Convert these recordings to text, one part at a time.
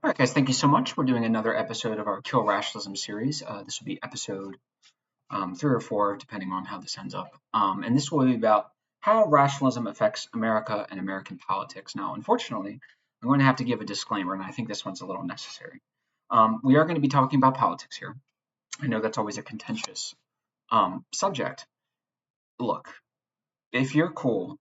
All right, guys, thank you so much. We're doing another episode of our Kill Rationalism series. This will be episode 3 or 4, depending on how this ends up. And this will be about how rationalism affects America and American politics. Now, unfortunately, I'm going to have to give a disclaimer, and I think this one's a little necessary. We are going to be talking about politics here. I know that's always a contentious subject. Look, if you're cool,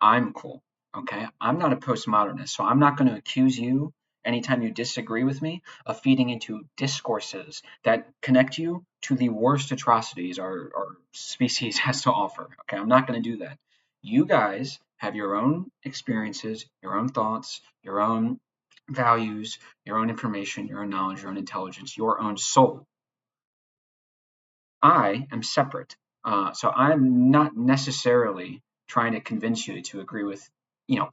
I'm cool. Okay. I'm not a postmodernist, so I'm not going to accuse you anytime you disagree with me of feeding into discourses that connect you to the worst atrocities our species has to offer. Okay. I'm not going to do that. You guys have your own experiences, your own thoughts, your own values, your own information, your own knowledge, your own intelligence, your own soul. I am separate. So I'm not necessarily trying to convince you to agree with,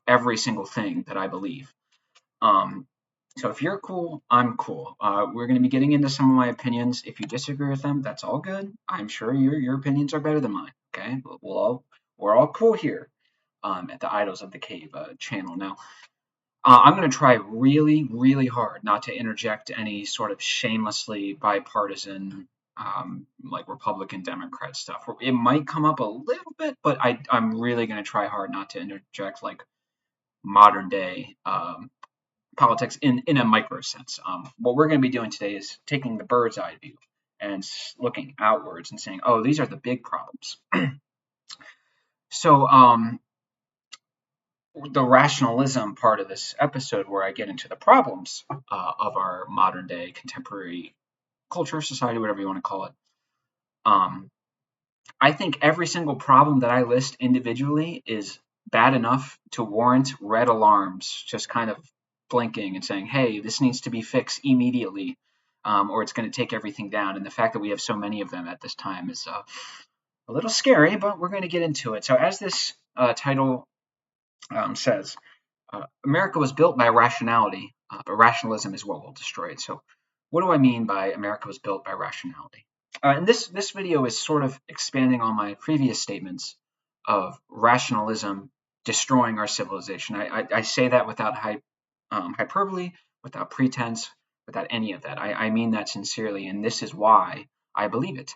every single thing that I believe. Um, so if you're cool, I'm cool. We're going to be getting into some of my opinions. If you disagree with them, that's all good. I'm sure your opinions are better than mine. Okay, but we're all cool here at the Idols of the Cave channel. Now, I'm going to try really, really hard not to interject any sort of shamelessly bipartisan, like Republican Democrat stuff. It might come up a little bit, but I'm really going to try hard not to interject like modern day politics in a micro sense. What we're going to be doing today is taking the bird's eye view and looking outwards and saying, oh, these are the big problems. So, the rationalism part of this episode where I get into the problems of our modern day contemporary culture, society, whatever you want to call it. Um, I think every single problem that I list individually is bad enough to warrant red alarms, just kind of blinking and saying, hey, this needs to be fixed immediately, or it's going to take everything down. And the fact that we have so many of them at this time is a little scary, but we're going to get into it. So, as this title says, America was built by rationality, but rationalism is what will destroy it. So, what do I mean by America was built by rationality? And this video is sort of expanding on my previous statements of rationalism destroying our civilization. I say that without hyperbole, without pretense, without any of that. I mean that sincerely, and this is why I believe it.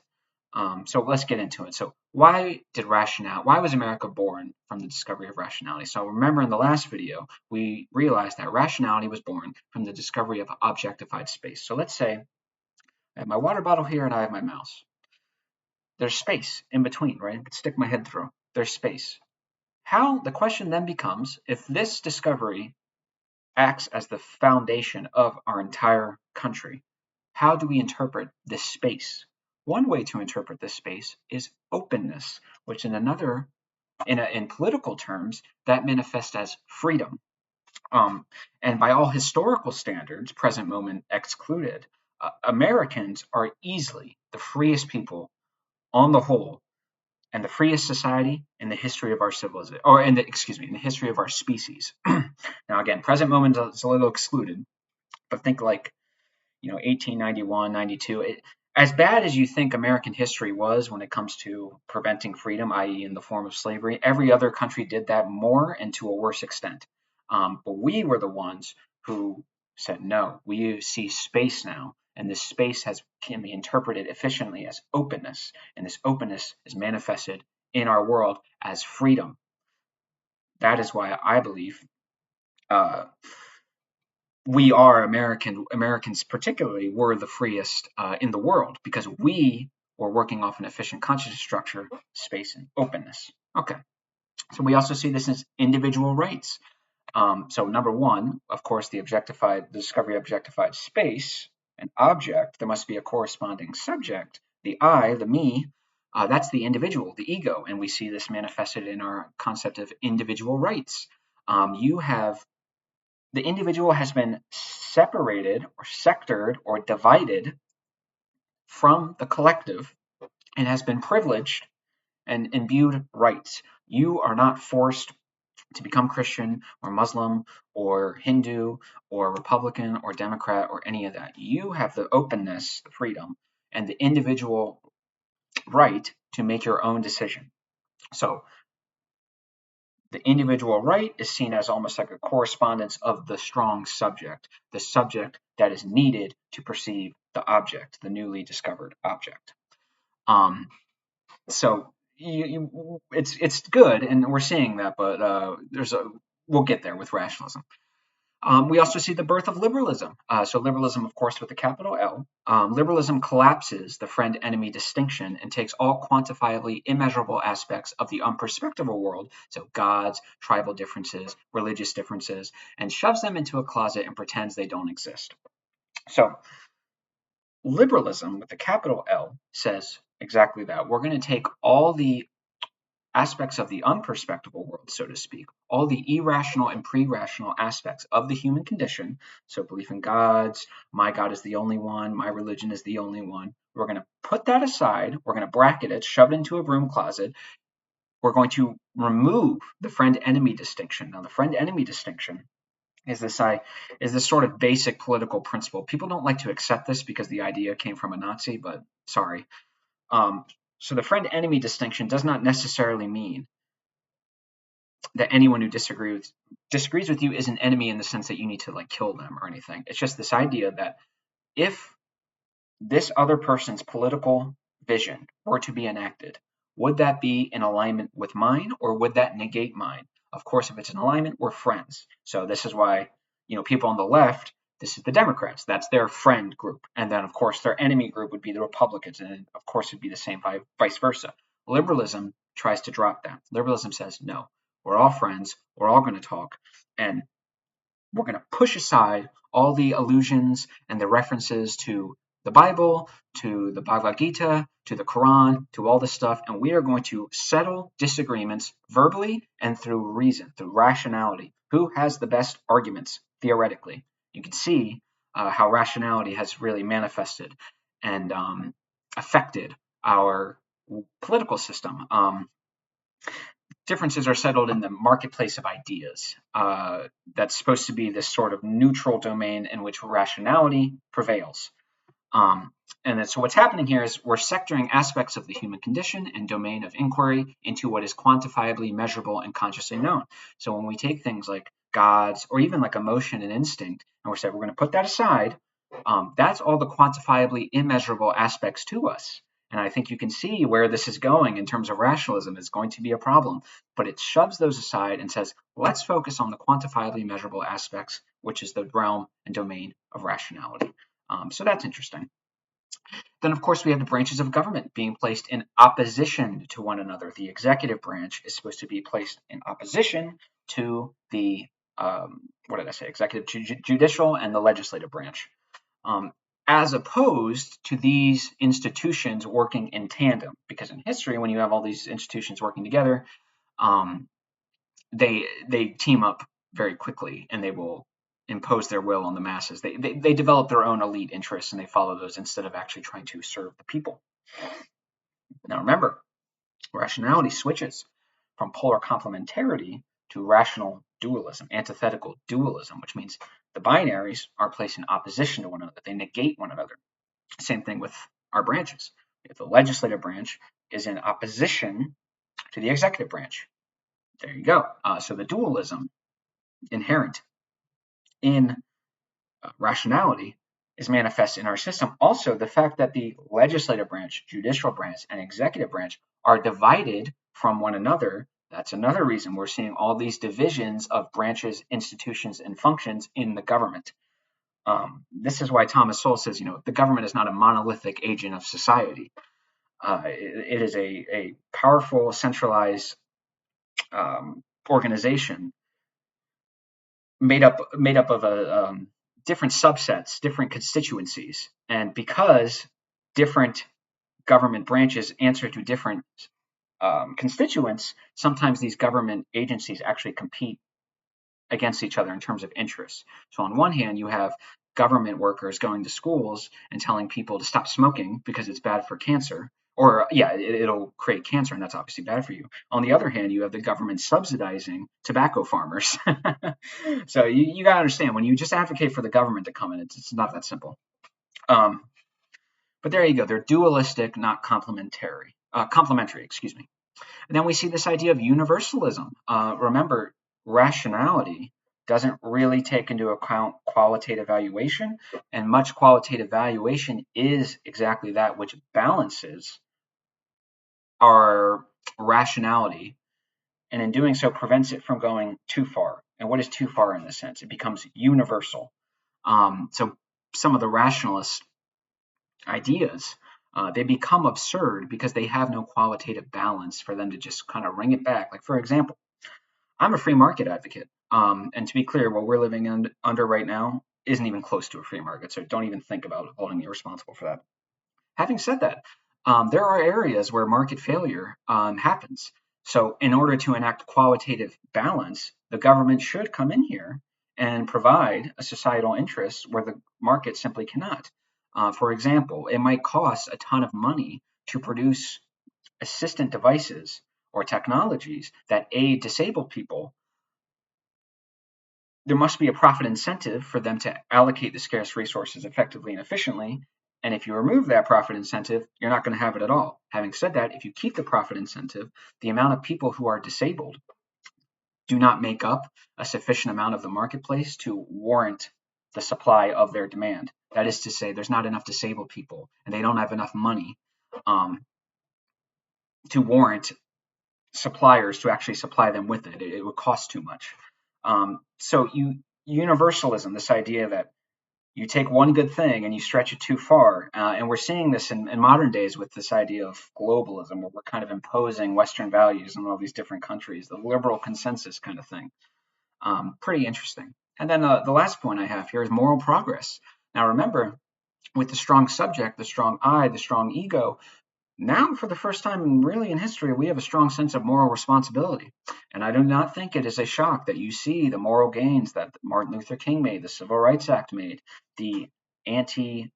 So let's get into it. So why was America born from the discovery of rationality? So remember in the last video, we realized that rationality was born from the discovery of objectified space. So let's say I have my water bottle here and I have my mouse. There's space in between, right? I could stick my head through. There's space. The question then becomes, if this discovery acts as the foundation of our entire country, how do we interpret this space? One way to interpret this space is openness, which in political terms, that manifests as freedom. And by all historical standards, present moment excluded, Americans are easily the freest people on the whole, and the freest society in the history of our civilization, or in the history of our species. Now, again, present moment is a little excluded, but think like 1891, 92. As bad as you think American history was when it comes to preventing freedom, i.e., in the form of slavery, every other country did that more and to a worse extent. But we were the ones who said, no, we see space now, and this space can be interpreted efficiently as openness, and this openness is manifested in our world as freedom. That is why I believe we are Americans particularly were the freest in the world because we were working off an efficient consciousness structure, space, and openness. Okay, so we also see this as individual rights. So number one, of course, the discovery of objectified space, an object, there must be a corresponding subject. The I, the me, that's the individual, the ego, and we see this manifested in our concept of individual rights. The individual has been separated or sectored or divided from the collective and has been privileged and imbued rights. You are not forced to become Christian or Muslim or Hindu or Republican or Democrat or any of that. You have the openness, the freedom, and the individual right to make your own decision. So The individual right is seen as almost like a correspondence of the strong subject, the subject that is needed to perceive the object, the newly discovered object. So it's good, and we're seeing that, but we'll get there with rationalism. We also see the birth of liberalism. So liberalism, of course, with a capital L. Liberalism collapses the friend-enemy distinction and takes all quantifiably immeasurable aspects of the unperspectable world, so gods, tribal differences, religious differences, and shoves them into a closet and pretends they don't exist. So liberalism with a capital L says exactly that. We're going to take all the aspects of the unperspectable world, so to speak, all the irrational and pre-rational aspects of the human condition, so belief in gods, my God is the only one, my religion is the only one, we're going to put that aside, we're going to bracket it, shove it into a broom closet, we're going to remove the friend-enemy distinction. Now, the friend-enemy distinction is this sort of basic political principle. People don't like to accept this because the idea came from a Nazi, but sorry. So the friend-enemy distinction does not necessarily mean that anyone who disagrees with you is an enemy in the sense that you need to like kill them or anything. It's just this idea that if this other person's political vision were to be enacted, would that be in alignment with mine or would that negate mine? Of course, if it's in alignment, we're friends. So this is why, people on the left, this is the Democrats. That's their friend group. And then, of course, their enemy group would be the Republicans. And of course, it'd be the same vice versa. Liberalism tries to drop that. Liberalism says, no, we're all friends. We're all going to talk. And we're going to push aside all the allusions and the references to the Bible, to the Bhagavad Gita, to the Quran, to all this stuff, and we are going to settle disagreements verbally and through reason, through rationality. Who has the best arguments, theoretically? You can see how rationality has really manifested and affected our political system. Differences are settled in the marketplace of ideas. That's supposed to be this sort of neutral domain in which rationality prevails. And so what's happening here is we're sectoring aspects of the human condition and domain of inquiry into what is quantifiably measurable and consciously known. So when we take things like gods or even like emotion and instinct, and we're saying we're going to put that aside, that's all the quantifiably immeasurable aspects to us. And I think you can see where this is going in terms of rationalism. It's going to be a problem, but it shoves those aside and says, let's focus on the quantifiably measurable aspects, which is the realm and domain of rationality. So that's interesting. Then, of course, we have the branches of government being placed in opposition to one another. The executive branch is supposed to be placed in opposition to the, executive, judicial, and the legislative branch. As opposed to these institutions working in tandem. Because in history, when you have all these institutions working together, they team up very quickly and they will impose their will on the masses. They develop their own elite interests and they follow those instead of actually trying to serve the people. Now remember, rationality switches from polar complementarity to rational dualism, antithetical dualism, which means the binaries are placed in opposition to one another. They negate one another. Same thing with our branches. If the legislative branch is in opposition to the executive branch, there you go. So the dualism inherent in rationality is manifest in our system. Also, the fact that the legislative branch, judicial branch, and executive branch are divided from one another. That's another reason we're seeing all these divisions of branches, institutions, and functions in the government. This is why Thomas Sowell says, the government is not a monolithic agent of society. It is a powerful, centralized organization made up of different subsets, different constituencies, and because different government branches answer to different constituents, sometimes these government agencies actually compete against each other in terms of interests. So on one hand, you have government workers going to schools and telling people to stop smoking because it's bad for cancer. Or, yeah, it'll create cancer, and that's obviously bad for you. On the other hand, you have the government subsidizing tobacco farmers. So you got to understand, when you just advocate for the government to come in, it's not that simple. But there you go. They're dualistic, not complementary. Complementary, excuse me. And then we see this idea of universalism. Remember, rationality doesn't really take into account qualitative valuation, and much qualitative valuation is exactly that which balances our rationality, and in doing so prevents it from going too far. And what is too far in this sense? It becomes universal. So some of the rationalist ideas, they become absurd because they have no qualitative balance for them to just kind of ring it back. Like, for example, I'm a free market advocate. And to be clear, what we're living under right now isn't even close to a free market. So don't even think about holding me responsible for that. Having said that, there are areas where market failure happens. So in order to enact qualitative balance, the government should come in here and provide a societal interest where the market simply cannot. For example, it might cost a ton of money to produce assistant devices or technologies that aid disabled people. There must be a profit incentive for them to allocate the scarce resources effectively and efficiently. And if you remove that profit incentive, you're not going to have it at all. Having said that, if you keep the profit incentive, the amount of people who are disabled do not make up a sufficient amount of the marketplace to warrant the supply of their demand. That is to say, there's not enough disabled people, and they don't have enough money to warrant suppliers to actually supply them with it. It would cost too much. So universalism, this idea that you take one good thing and you stretch it too far. And we're seeing this in modern days with this idea of globalism, where we're kind of imposing Western values in all these different countries, the liberal consensus kind of thing. Pretty interesting. And then the last point I have here is moral progress. Now, remember, with the strong subject, the strong I, the strong ego, now for the first time really in history, we have a strong sense of moral responsibility. And I do not think it is a shock that you see the moral gains that Martin Luther King made, the Civil Rights Act made, the anti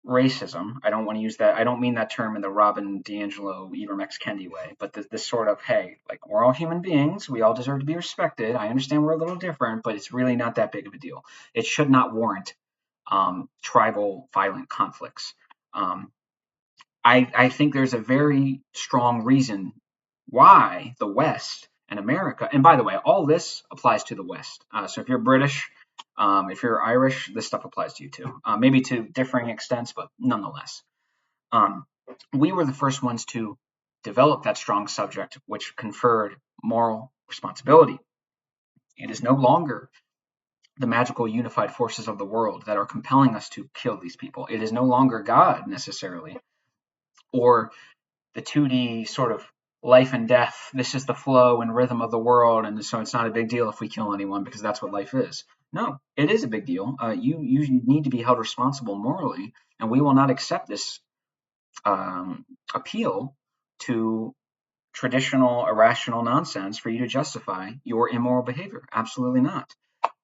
racism. I don't want to use that. I don't mean that term in the Robin DiAngelo, Ibram X. Kendi way, but this sort of, hey, like, we're all human beings. We all deserve to be respected. I understand we're a little different, but it's really not that big of a deal. It should not warrant tribal violent conflicts. I think there's a very strong reason why the West and America, and by the way, all this applies to the West. So if you're British, if you're Irish, this stuff applies to you too. Maybe to differing extents, but nonetheless. We were the first ones to develop that strong subject, which conferred moral responsibility. It is no longer the magical unified forces of the world that are compelling us to kill these people. It is no longer God necessarily, or the 2D sort of life and death. This is the flow and rhythm of the world, and so it's not a big deal if we kill anyone because that's what life is. No, it is a big deal. You need to be held responsible morally, and we will not accept this appeal to traditional irrational nonsense for you to justify your immoral behavior. Absolutely not.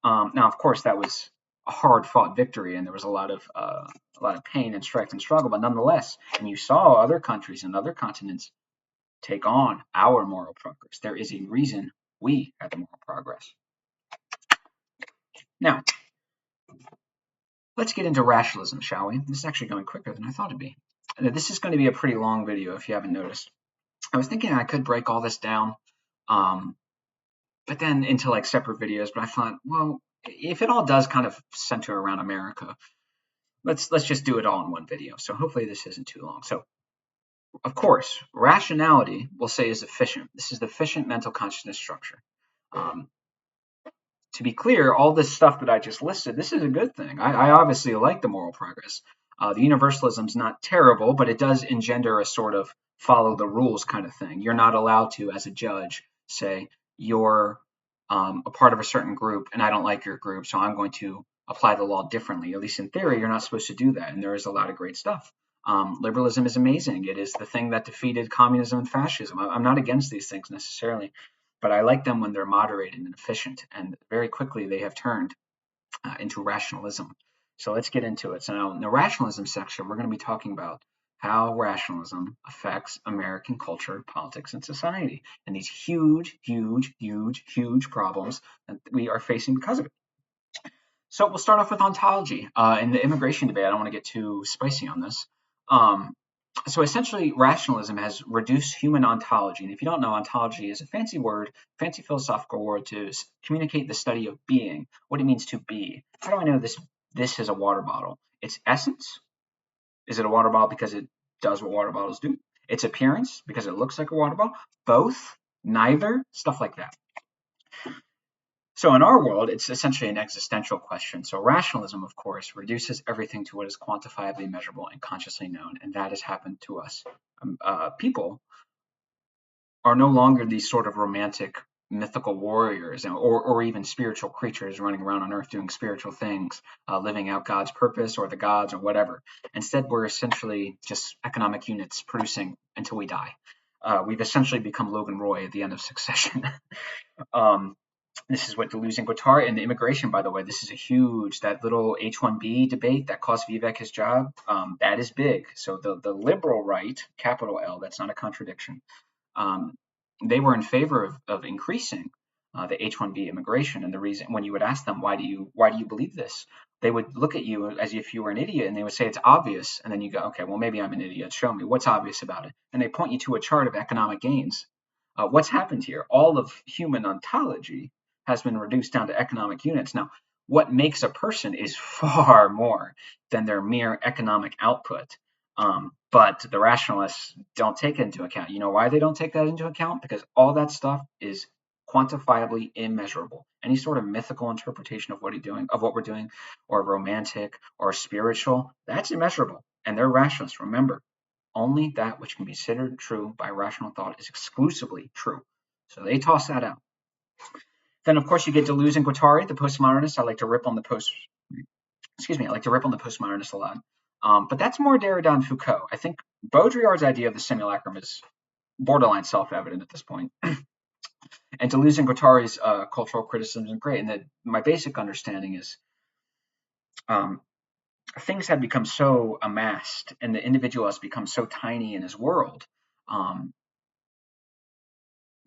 Now, of course, that was a hard-fought victory, and there was a lot of pain and strife and struggle. But nonetheless, and you saw other countries and other continents take on our moral progress. There is a reason we had the moral progress. Now, let's get into rationalism, shall we? This is actually going quicker than I thought it'd be. This is going to be a pretty long video if you haven't noticed. I was thinking I could break all this down, but then into like separate videos. But I thought, well, if it all does kind of center around America, let's just do it all in one video. So hopefully this isn't too long. So, of course, rationality we'll say is efficient. This is the efficient mental consciousness structure. To be clear, all this stuff that I just listed, this is a good thing. I obviously like the moral progress. The universalism is not terrible, but it does engender a sort of follow the rules kind of thing. You're not allowed to, as a judge, say you're a part of a certain group and I don't like your group, so I'm going to apply the law differently. At least in theory, you're not supposed to do that, and there is a lot of great stuff. Liberalism is amazing. It is the thing that defeated communism and fascism. I'm not against these things necessarily, but I like them when they're moderated and efficient, and very quickly they have turned into rationalism. So let's get into it. So now in the rationalism section, we're going to be talking about how rationalism affects American culture, politics, and society, and these huge, huge, huge, huge problems that we are facing because of it. So we'll start off with ontology. In the immigration debate, I don't want to get too spicy on this. So essentially, rationalism has reduced human ontology. And if you don't know, ontology is a fancy word, fancy philosophical word to communicate the study of being, what it means to be. How do I know this is a water bottle? Its essence. Is it a water bottle because it does what water bottles do? Its appearance because it looks like a water bottle? Both? Neither? Stuff like that. So in our world, it's essentially an existential question. So rationalism, of course, reduces everything to what is quantifiably measurable and consciously known, and that has happened to us. People are no longer these sort of romantic mythical warriors or even spiritual creatures running around on earth doing spiritual things, living out God's purpose or the gods or whatever. Instead, we're essentially just economic units producing until we die. We've essentially become Logan Roy at the end of Succession. um, this is what Deleuze and Guattari and the immigration, by the way, this is a huge, that little H-1B debate that cost Vivek his job, that is big. So the liberal right, capital L, that's not a contradiction, um, they were in favor of increasing the H-1B immigration. And the reason, when you would ask them, why do you believe this? They would look at you as if you were an idiot, and they would say it's obvious. And then you go, okay, well maybe I'm an idiot. Show me what's obvious about it. And they point you to a chart of economic gains. What's happened here? All of human ontology has been reduced down to economic units. Now, what makes a person is far more than their mere economic output. But the rationalists don't take it into account. You know why they don't take that into account? Because all that stuff is quantifiably immeasurable. Any sort of mythical interpretation of what we're doing, or romantic or spiritual, that's immeasurable. And they're rationalists. Remember, only that which can be considered true by rational thought is exclusively true. So they toss that out. Then, of course, you get Deleuze and Guattari, the postmodernists. I like to rip on the postmodernists a lot. But that's more Derrida and Foucault. I think Baudrillard's idea of the simulacrum is borderline self-evident at this point. And Deleuze and Guattari's cultural criticism is great. And my basic understanding is um, things have become so amassed and the individual has become so tiny in his world, um,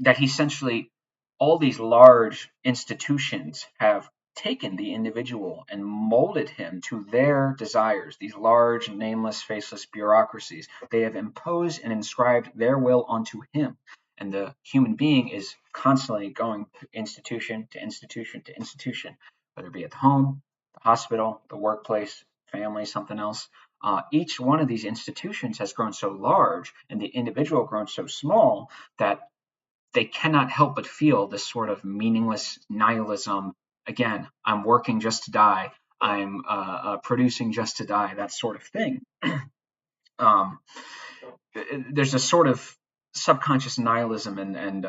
that essentially all these large institutions have taken the individual and molded him to their desires. These large, nameless, faceless bureaucracies, they have imposed and inscribed their will onto him. And the human being is constantly going institution to institution to institution, whether it be at the home, the hospital, the workplace, family, something else. Each one of these institutions has grown so large and the individual grown so small that they cannot help but feel this sort of meaningless nihilism. Again, I'm working just to die. I'm producing just to die. That sort of thing. um, there's a sort of subconscious nihilism and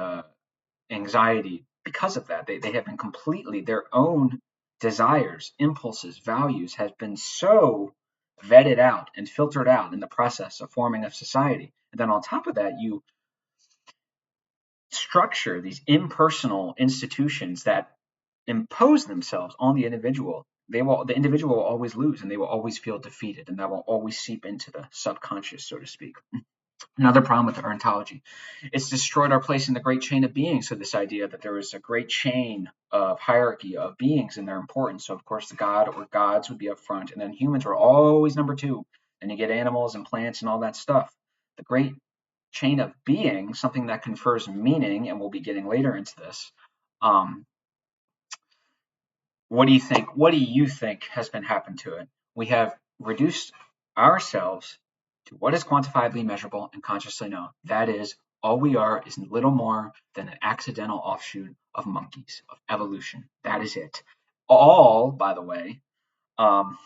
anxiety because of that. They have been completely their own desires, impulses, values has been so vetted out and filtered out in the process of forming a society. And then on top of that, you structure these impersonal institutions that impose themselves on the individual. The individual will always lose and they will always feel defeated, and that will always seep into the subconscious, so to speak. Another problem with our ontology, it's destroyed our place in the great chain of being. So this idea that there is a great chain of hierarchy of beings and their importance. So of course the god or gods would be up front, and then humans are always number two. And you get animals and plants and all that stuff. The great chain of being, something that confers meaning, and we'll be getting later into this. Um, what do you think? What do you think has been happened to it? We have reduced ourselves to what is quantifiably measurable and consciously known. That is, all we are is little more than an accidental offshoot of monkeys, of evolution. That is it. All, by the way, um,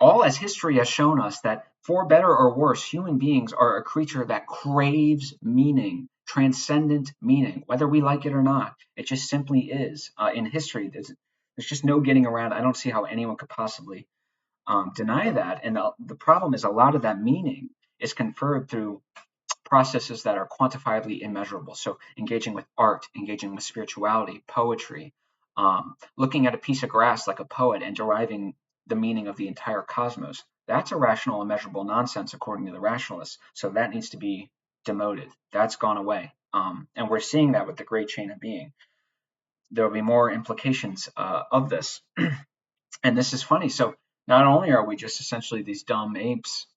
all as history has shown us that for better or worse, human beings are a creature that craves meaning, transcendent meaning, whether we like it or not. It just simply is. In history, there's just no getting around. I don't see how anyone could possibly deny that. And the problem is a lot of that meaning is conferred through processes that are quantifiably immeasurable. So engaging with art, engaging with spirituality, poetry, looking at a piece of grass like a poet and deriving the meaning of the entire cosmos. That's irrational, immeasurable nonsense, according to the rationalists. So that needs to be demoted. That's gone away. And we're seeing that with the great chain of being. There will be more implications of this. And this is funny. So not only are we just essentially these dumb apes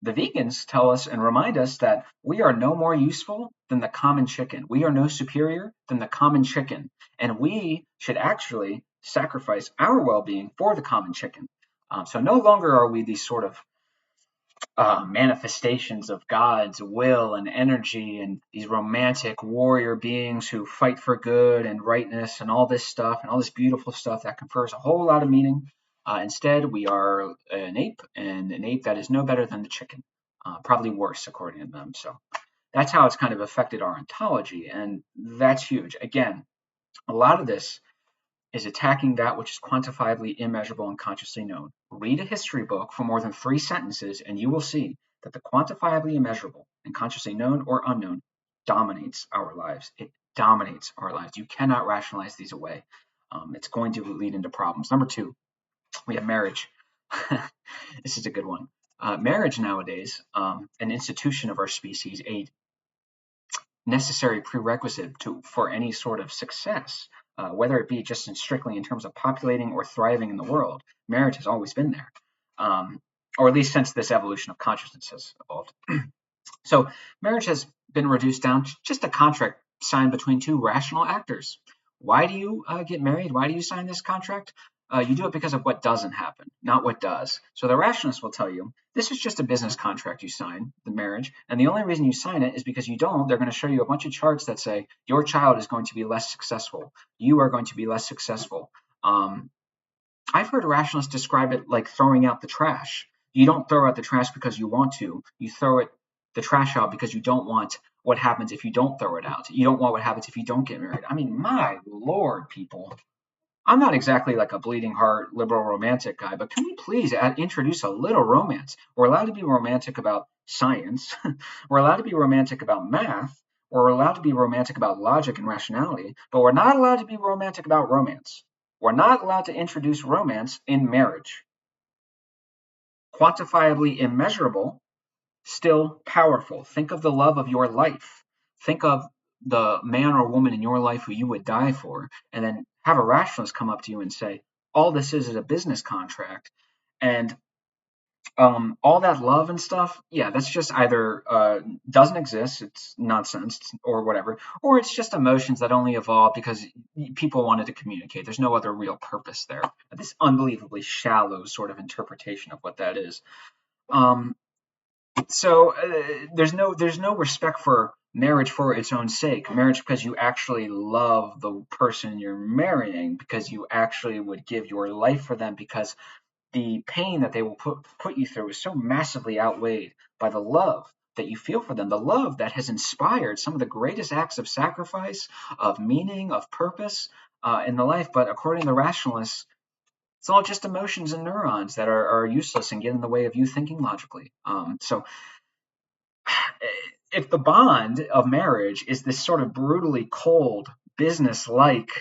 The vegans tell us and remind us that we are no more useful than the common chicken. We are no superior than the common chicken. And we should actually sacrifice our well being for the common chicken. So no longer are we these sort of manifestations of God's will and energy and these romantic warrior beings who fight for good and rightness and all this stuff and all this beautiful stuff that confers a whole lot of meaning. Instead, we are an ape, and an ape that is no better than the chicken, probably worse according to them. So that's how it's kind of affected our ontology, and that's huge. Again, a lot of this is attacking that which is quantifiably immeasurable and consciously known. Read a history book for more than 3 sentences, and you will see that the quantifiably immeasurable and consciously known or unknown dominates our lives. It dominates our lives. You cannot rationalize these away. It's going to lead into problems. Number two, we have marriage. This is a good one. Marriage nowadays, an institution of our species, a necessary prerequisite for any sort of success, whether it be just strictly in terms of populating or thriving in the world. Marriage has always been there, or at least since this evolution of consciousness has evolved. So marriage has been reduced down to just a contract signed between two rational actors. Why do you get married? Why do you sign this contract? You do it because of what doesn't happen, not what does. So the rationalists will tell you this is just a business contract you sign, the marriage, and the only reason you sign it is because you don't. They're going to show you a bunch of charts that say your child is going to be less successful. You are going to be less successful. I've heard rationalists describe it like throwing out the trash. You don't throw out the trash because you want to. You throw the trash out because you don't want what happens if you don't throw it out. You don't want what happens if you don't get married. I mean, my lord, people. I'm not exactly like a bleeding heart liberal romantic guy, but can we please introduce a little romance? We're allowed to be romantic about science. We're allowed to be romantic about math. We're allowed to be romantic about logic and rationality, but we're not allowed to be romantic about romance. We're not allowed to introduce romance in marriage. Quantifiably immeasurable, still powerful. Think of the love of your life. Think of the man or woman in your life who you would die for, and then have a rationalist come up to you and say, all this is a business contract. And all that love and stuff, yeah, that's just either doesn't exist, it's nonsense, or whatever, or it's just emotions that only evolve because people wanted to communicate. There's no other real purpose there. This unbelievably shallow sort of interpretation of what that is. So there's no respect for marriage for its own sake. Marriage because you actually love the person you're marrying, because you actually would give your life for them, because the pain that they will put you through is so massively outweighed by the love that you feel for them, the love that has inspired some of the greatest acts of sacrifice, of meaning, of purpose in the life. But according to the rationalists, it's all just emotions and neurons that are useless and get in the way of you thinking logically. So if the bond of marriage is this sort of brutally cold, business-like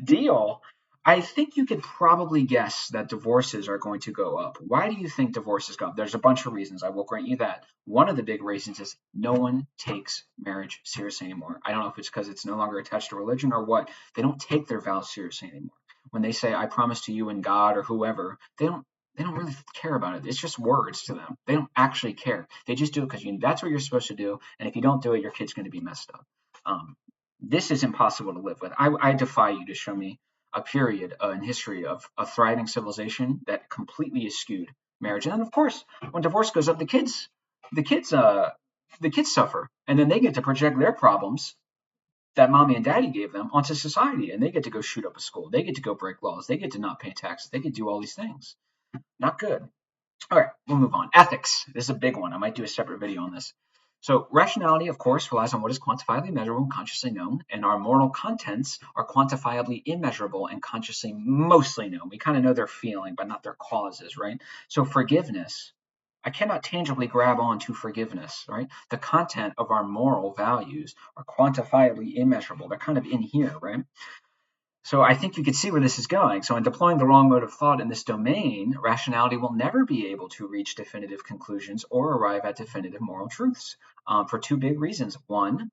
deal, I think you could probably guess that divorces are going to go up. Why do you think divorces go up? There's a bunch of reasons. I will grant you that. One of the big reasons is no one takes marriage seriously anymore. I don't know if it's because it's no longer attached to religion or what. They don't take their vows seriously anymore. When they say, I promise to you and God or whoever, they don't really care about it. It's just words to them. They don't actually care. They just do it because that's what you're supposed to do. And if you don't do it, your kid's going to be messed up. This is impossible to live with. I defy you to show me a period in history of a thriving civilization that completely eschewed marriage. And then, of course, when divorce goes up, the kids suffer, and then they get to project their problems that mommy and daddy gave them onto society, and they get to go shoot up a school. They get to go break laws. They get to not pay taxes. They get to do all these things. Not good. All right, we'll move on. Ethics. This is a big one. I might do a separate video on this. So rationality, of course, relies on what is quantifiably measurable and consciously known, and our moral contents are quantifiably immeasurable and consciously mostly known. We kind of know their feeling, but not their causes, right? So forgiveness, I cannot tangibly grab on to forgiveness, right? The content of our moral values are quantifiably immeasurable. They're kind of in here, right? So I think you can see where this is going. So in deploying the wrong mode of thought in this domain, rationality will never be able to reach definitive conclusions or arrive at definitive moral truths for two big reasons. One,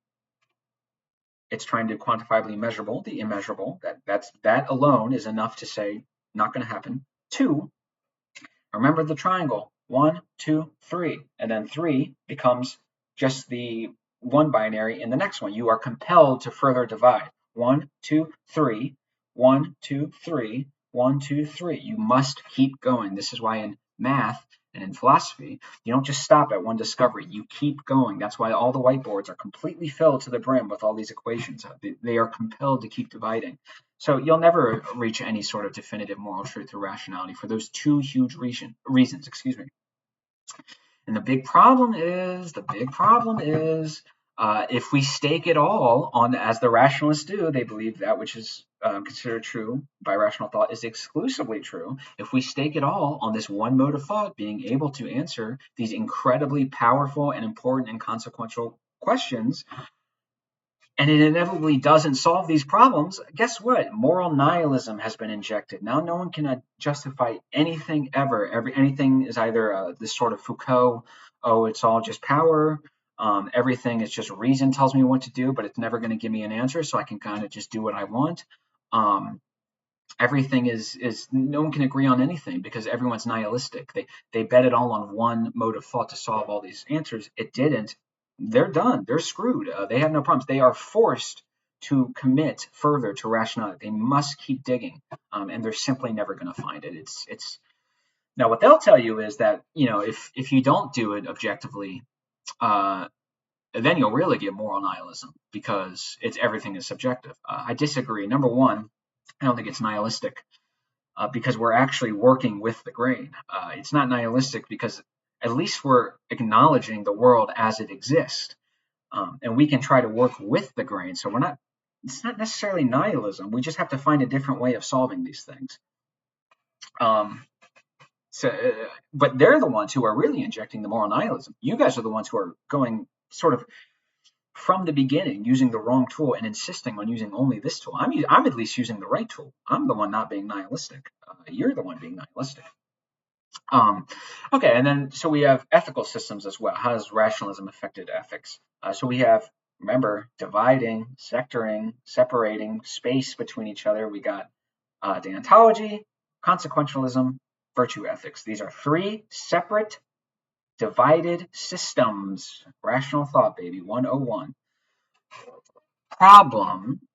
it's trying to quantifiably measurable the immeasurable. That alone is enough to say not going to happen. Two, remember the triangle. 1, 2, 3, and then 3 becomes just the one binary in the next one. You are compelled to further divide. 1, 2, 3, 1, 2, 3, 1, 2, 3. You must keep going. This is why in math and in philosophy, you don't just stop at one discovery. You keep going. That's why all the whiteboards are completely filled to the brim with all these equations. They are compelled to keep dividing. So you'll never reach any sort of definitive moral truth or rationality for those two huge reasons. Excuse me. And the big problem is, if we stake it all on, as the rationalists do, they believe that which is considered true by rational thought is exclusively true. If we stake it all on this one mode of thought being able to answer these incredibly powerful and important and consequential questions, and it inevitably doesn't solve these problems, guess what? Moral nihilism has been injected. Now no one can justify anything ever. Anything is either this sort of Foucault, oh, it's all just power. Everything is just reason tells me what to do, but it's never going to give me an answer, so I can kind of just do what I want. Everything is no one can agree on anything because everyone's nihilistic. They bet it all on one mode of thought to solve all these answers. It didn't. They're done. They're screwed. They have no problems. They are forced to commit further to rationality. They must keep digging, and they're simply never going to find it. It's now what they'll tell you is that if you don't do it objectively, then you'll really get moral nihilism because everything is subjective. I disagree. Number one, I don't think it's nihilistic because we're actually working with the grain. It's not nihilistic because at least we're acknowledging the world as it exists, and we can try to work with the grain. So we're not. It's not necessarily nihilism. We just have to find a different way of solving these things. But they're the ones who are really injecting the moral nihilism. You guys are the ones who are going sort of from the beginning using the wrong tool and insisting on using only this tool. I'm at least using the right tool. I'm the one not being nihilistic. You're the one being nihilistic. Okay, and then so we have ethical systems as well. How has rationalism affected ethics? So we have, remember, dividing, sectoring, separating space between each other. We got deontology, consequentialism, virtue ethics. These are three separate divided systems. Rational thought, baby, 101.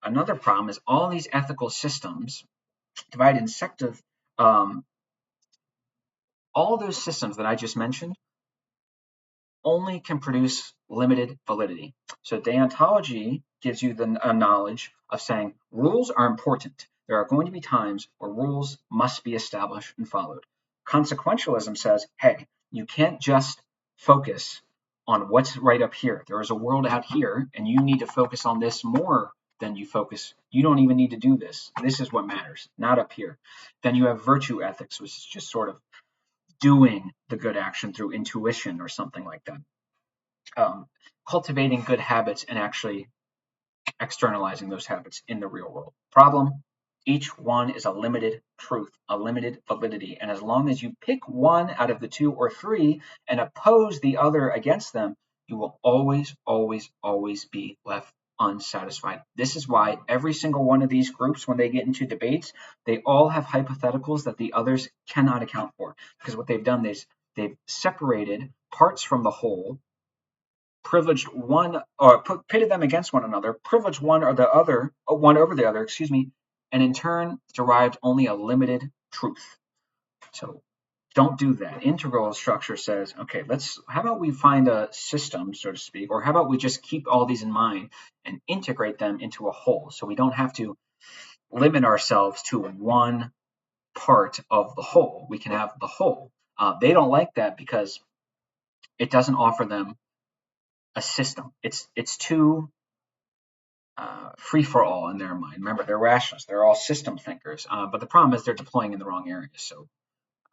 Another problem is all these ethical systems divided in sective, all those systems that I just mentioned only can produce limited validity. So deontology gives you the knowledge of saying rules are important. There are going to be times where rules must be established and followed. Consequentialism says, hey, you can't just focus on what's right up here. There is a world out here, and you need to focus on this more than you focus. You don't even need to do this. This is what matters, not up here. Then you have virtue ethics, which is just sort of doing the good action through intuition or something like that. Cultivating good habits and actually externalizing those habits in the real world. Problem, each one is a limited truth, a limited validity. And as long as you pick one out of the two or three and oppose the other against them, you will always, always, always be left unsatisfied. This is why every single one of these groups, when they get into debates, they all have hypotheticals that the others cannot account for. Because what they've done is they've separated parts from the whole, privileged one or pitted them against one another, privileged one or the other, one over the other, and in turn derived only a limited truth. So don't do that. Integral structure says, okay, how about we find a system, so to speak, or how about we just keep all these in mind and integrate them into a whole so we don't have to limit ourselves to one part of the whole. We can have the whole. They don't like that because it doesn't offer them a system. It's too free for all in their mind. Remember, they're rationalists. They're all system thinkers. But the problem is they're deploying in the wrong areas. So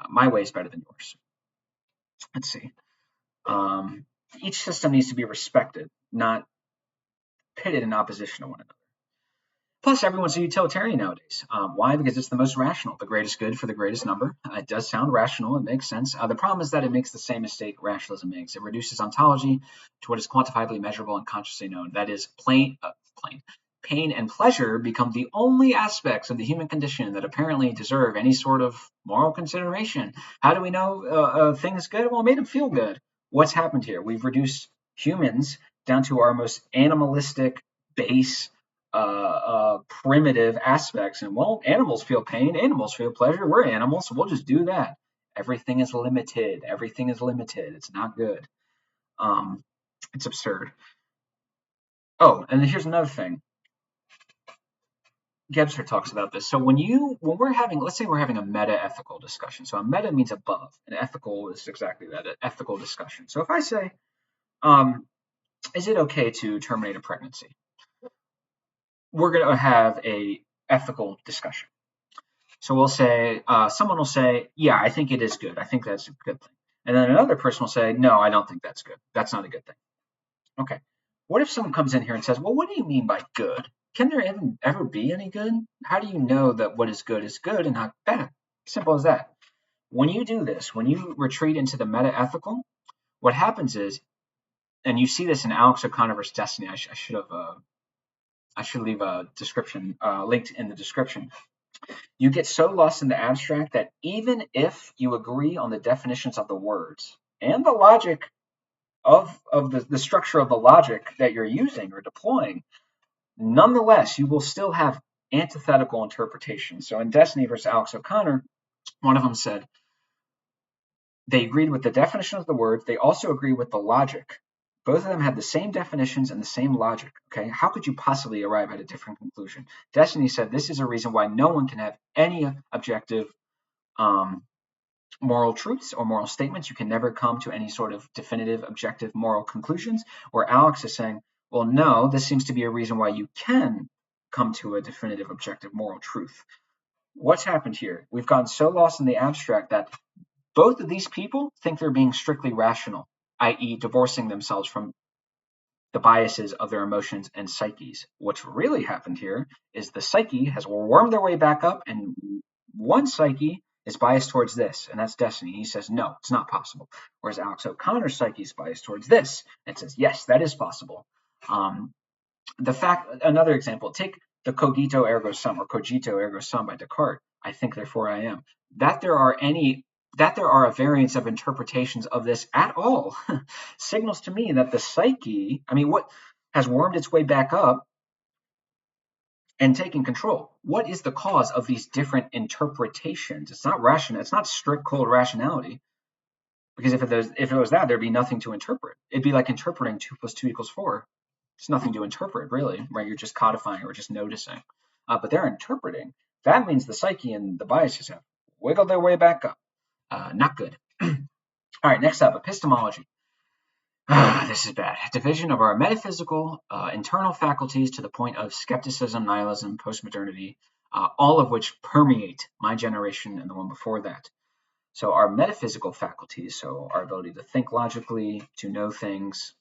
my way is better than yours. Let's see. Each system needs to be respected, not pitted in opposition to one another. Plus, everyone's a utilitarian nowadays. Why? Because it's the most rational, the greatest good for the greatest number. It does sound rational. It makes sense. The problem is that it makes the same mistake rationalism makes. It reduces ontology to what is quantifiably measurable and consciously known. That is plain. pain and pleasure become the only aspects of the human condition that apparently deserve any sort of moral consideration. How do we know things good? Well, it made them feel good. What's happened here? We've reduced humans down to our most animalistic, base, primitive aspects. And well, animals feel pain, animals feel pleasure. We're animals, so we'll just do that. Everything is limited. Everything is limited. It's not good. Um, it's absurd. Oh, and here's another thing. Gebser talks about this. So when we're having, let's say we're having a meta-ethical discussion. So a meta means above, and ethical is exactly that, an ethical discussion. So if I say, is it okay to terminate a pregnancy? We're going to have a ethical discussion. So we'll say, someone will say, yeah, I think it is good. I think that's a good thing. And then another person will say, no, I don't think that's good. That's not a good thing. Okay. What if someone comes in here and says, well, what do you mean by good? Can there ever be any good? How do you know that what is good and not bad? Simple as that. When you do this, when you retreat into the meta-ethical, what happens is, and you see this in Alex O'Connor versus Destiny. I should leave a description linked in the description. You get so lost in the abstract that even if you agree on the definitions of the words and the logic of the structure of the logic that you're using or deploying, nonetheless, you will still have antithetical interpretations. So in Destiny versus Alex O'Connor, one of them said they agreed with the definition of the words. They also agree with the logic. Both of them had the same definitions and the same logic. Okay, how could you possibly arrive at a different conclusion? Destiny said this is a reason why no one can have any objective moral truths or moral statements. You can never come to any sort of definitive, objective moral conclusions. Where Alex is saying, well, no, this seems to be a reason why you can come to a definitive, objective moral truth. What's happened here? We've gotten so lost in the abstract that both of these people think they're being strictly rational, i.e., divorcing themselves from the biases of their emotions and psyches. What's really happened here is the psyche has wormed their way back up, and one psyche is biased towards this, and that's Destiny. He says, no, it's not possible. Whereas Alex O'Connor's psyche is biased towards this, and says, yes, that is possible. Another example, take the cogito ergo sum or cogito ergo sum by Descartes. I think, therefore I am. That there are a variance of interpretations of this at all signals to me that the psyche, what has wormed its way back up and taken control? What is the cause of these different interpretations? It's not rational. It's not strict cold rationality. Because if it was that, there'd be nothing to interpret. It'd be like interpreting 2 + 2 = 4. It's nothing to interpret, really, right? You're just codifying or just noticing. But they're interpreting. That means the psyche and the biases have wiggled their way back up. Not good. All right, next up, epistemology. This is bad. Division of our metaphysical internal faculties to the point of skepticism, nihilism, postmodernity, all of which permeate my generation and the one before that. So our metaphysical faculties, so our ability to think logically, to know things,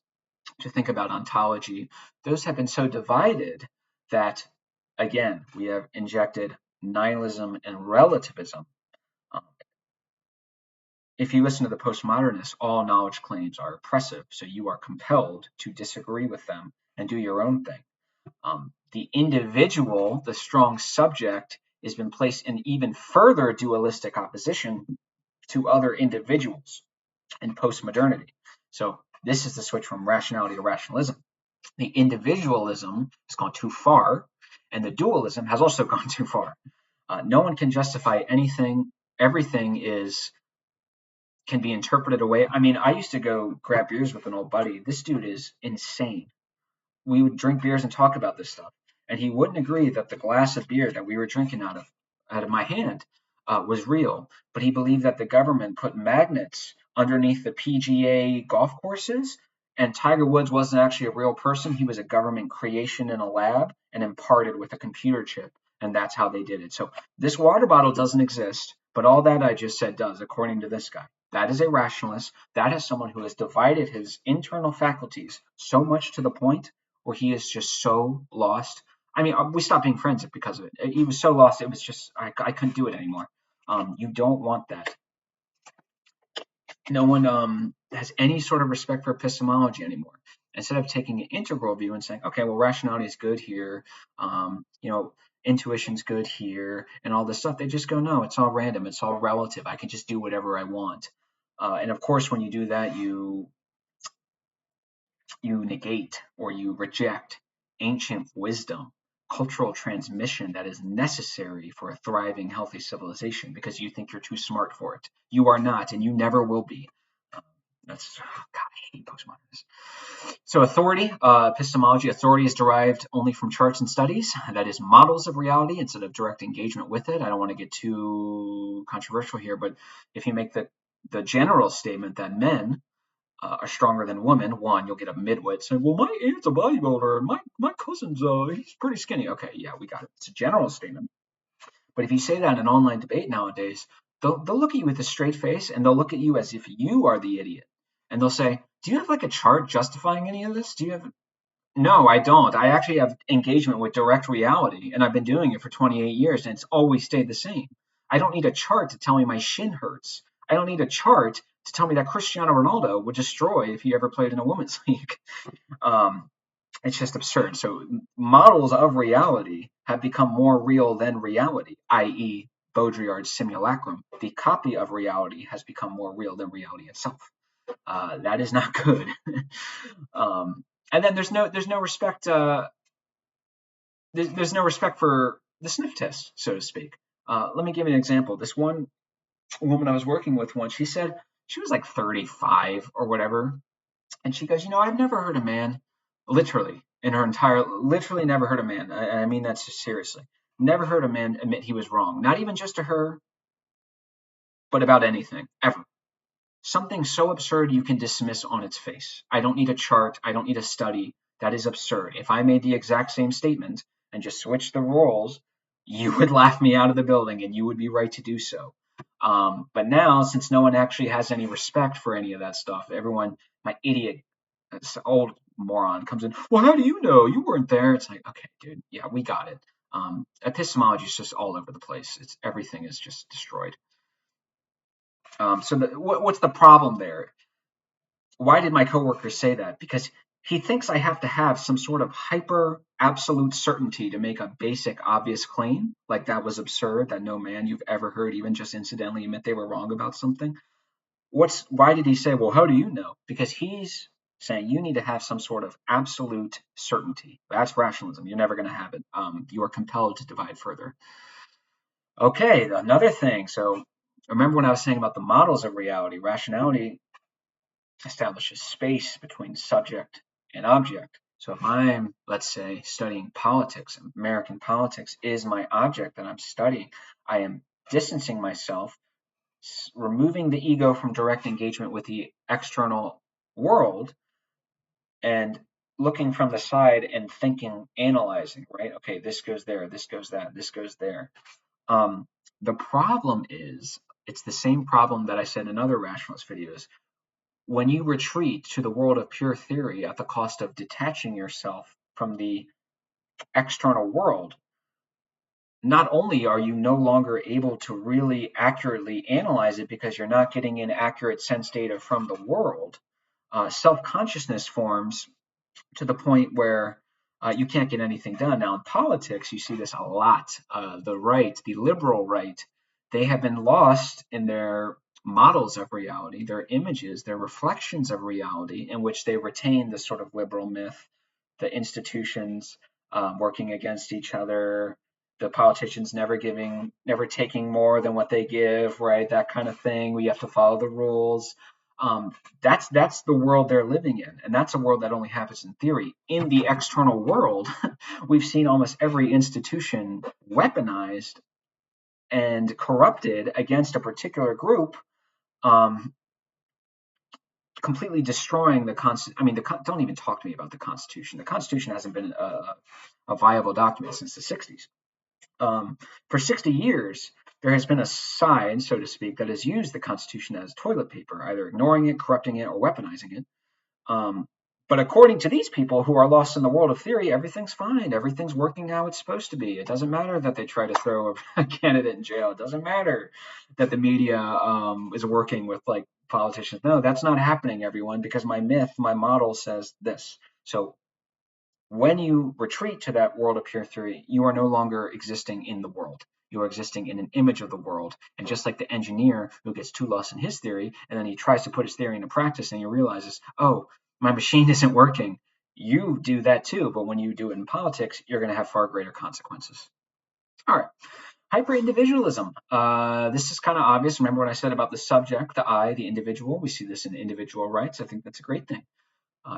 to think about ontology, those have been so divided that, again, we have injected nihilism and relativism. If you listen to the postmodernists, all knowledge claims are oppressive, so you are compelled to disagree with them and do your own thing. The individual, the strong subject, has been placed in even further dualistic opposition to other individuals in postmodernity. So this is the switch from rationality to rationalism. The individualism has gone too far, and the dualism has also gone too far. No one can justify anything. Everything can be interpreted away. I used to go grab beers with an old buddy. This dude is insane. We would drink beers and talk about this stuff, and he wouldn't agree that the glass of beer that we were drinking out of my hand was real, but he believed that the government put magnets underneath the PGA golf courses, and Tiger Woods wasn't actually a real person. He was a government creation in a lab and imparted with a computer chip, and that's how they did it. So this water bottle doesn't exist, but all that I just said does, according to this guy. That is a rationalist. That is someone who has divided his internal faculties so much to the point where he is just so lost. We stopped being friends because of it. He was so lost. It was just, I couldn't do it anymore. You don't want that. No one has any sort of respect for epistemology anymore. instead of taking an integral view and saying, okay, well, rationality is good here, intuition's good here, and all this stuff, they just go, no, it's all random, it's all relative. I can just do whatever I want. And of course, when you do that, you negate or you reject ancient wisdom, cultural transmission that is necessary for a thriving, healthy civilization because you think you're too smart for it. You are not, and you never will be. That's God, I hate postmodernists. So authority, epistemology, authority is derived only from charts and studies. That is models of reality instead of direct engagement with it. I don't want to get too controversial here, but if you make the general statement that men are stronger than women, one, you'll get a midwit saying, well, my aunt's a bodybuilder and my cousin's he's pretty skinny. Okay, yeah, we got it. It's a general statement. But if you say that in an online debate nowadays, they'll look at you with a straight face and they'll look at you as if you are the idiot. And they'll say, do you have like a chart justifying any of this? Do you have No, I don't. I actually have engagement with direct reality, and I've been doing it for 28 years, and it's always stayed the same. I don't need a chart to tell me my shin hurts. I don't need a chart to tell me that Cristiano Ronaldo would destroy if he ever played in a women's league. Um, it's just absurd. So models of reality have become more real than reality, i.e., Baudrillard's simulacrum. The copy of reality has become more real than reality itself. That is not good. And then there's no respect. There's no respect for the sniff test, so to speak. Let me give you an example. This one woman I was working with once, she said she was like 35 or whatever, and she goes, I've never heard a man, literally literally never heard a man. I mean that seriously. Never heard a man admit he was wrong. Not even just to her, but about anything ever. Something so absurd you can dismiss on its face. I don't need a chart. I don't need a study. That is absurd. If I made the exact same statement and just switched the roles, you would laugh me out of the building and you would be right to do so. But now, since no one actually has any respect for any of that stuff, everyone, my idiot, old moron comes in, well, how do you know? You weren't there. It's like, okay, dude, yeah, we got it. Epistemology is just all over the place. Everything is just destroyed. What's the problem there? Why did my coworker say that? Because he thinks I have to have some sort of hyper absolute certainty to make a basic obvious claim. Like that was absurd, that no man you've ever heard even just incidentally admit they were wrong about something. Why did he say, well, how do you know? Because he's saying you need to have some sort of absolute certainty. That's rationalism. You're never going to have it. You are compelled to divide further. Okay, another thing. So remember when I was saying about the models of reality, rationality establishes space between subject and object. So if I'm, let's say, studying politics, American politics is my object that I'm studying, I am distancing myself, removing the ego from direct engagement with the external world, and looking from the side and thinking, analyzing, right? Okay, this goes there, this goes that, this goes there. The problem is, it's the same problem that I said in other rationalist videos. When you retreat to the world of pure theory at the cost of detaching yourself from the external world, not only are you no longer able to really accurately analyze it because you're not getting in accurate sense data from the world, self-consciousness forms to the point where you can't get anything done. Now, in politics, you see this a lot. The right, the liberal right, they have been lost in their models of reality, their images, their reflections of reality, in which they retain this sort of liberal myth, the institutions working against each other, the politicians never taking more than what they give, right? That kind of thing. We have to follow the rules. That's the world they're living in, and that's a world that only happens in theory. In the external world, we've seen almost every institution weaponized and corrupted against a particular group, completely destroying the Constitution. I mean, don't even talk to me about the Constitution. The Constitution hasn't been a viable document since the 60s. For 60 years, there has been a side, so to speak, that has used the Constitution as toilet paper, either ignoring it, corrupting it, or weaponizing it. But according to these people who are lost in the world of theory, everything's fine. Everything's working how it's supposed to be. It doesn't matter that they try to throw a candidate in jail. It doesn't matter that the media is working with like politicians. No, that's not happening, everyone, because my myth, my model says this. So when you retreat to that world of pure theory, you are no longer existing in the world. You are existing in an image of the world. And just like the engineer who gets too lost in his theory, and then he tries to put his theory into practice and he realizes, oh, my machine isn't working. You do that too, but when you do it in politics, you're going to have far greater consequences. All right. Hyper-individualism. This is kind of obvious. Remember what I said about the subject, the I, the individual? We see this in individual rights. I think that's a great thing.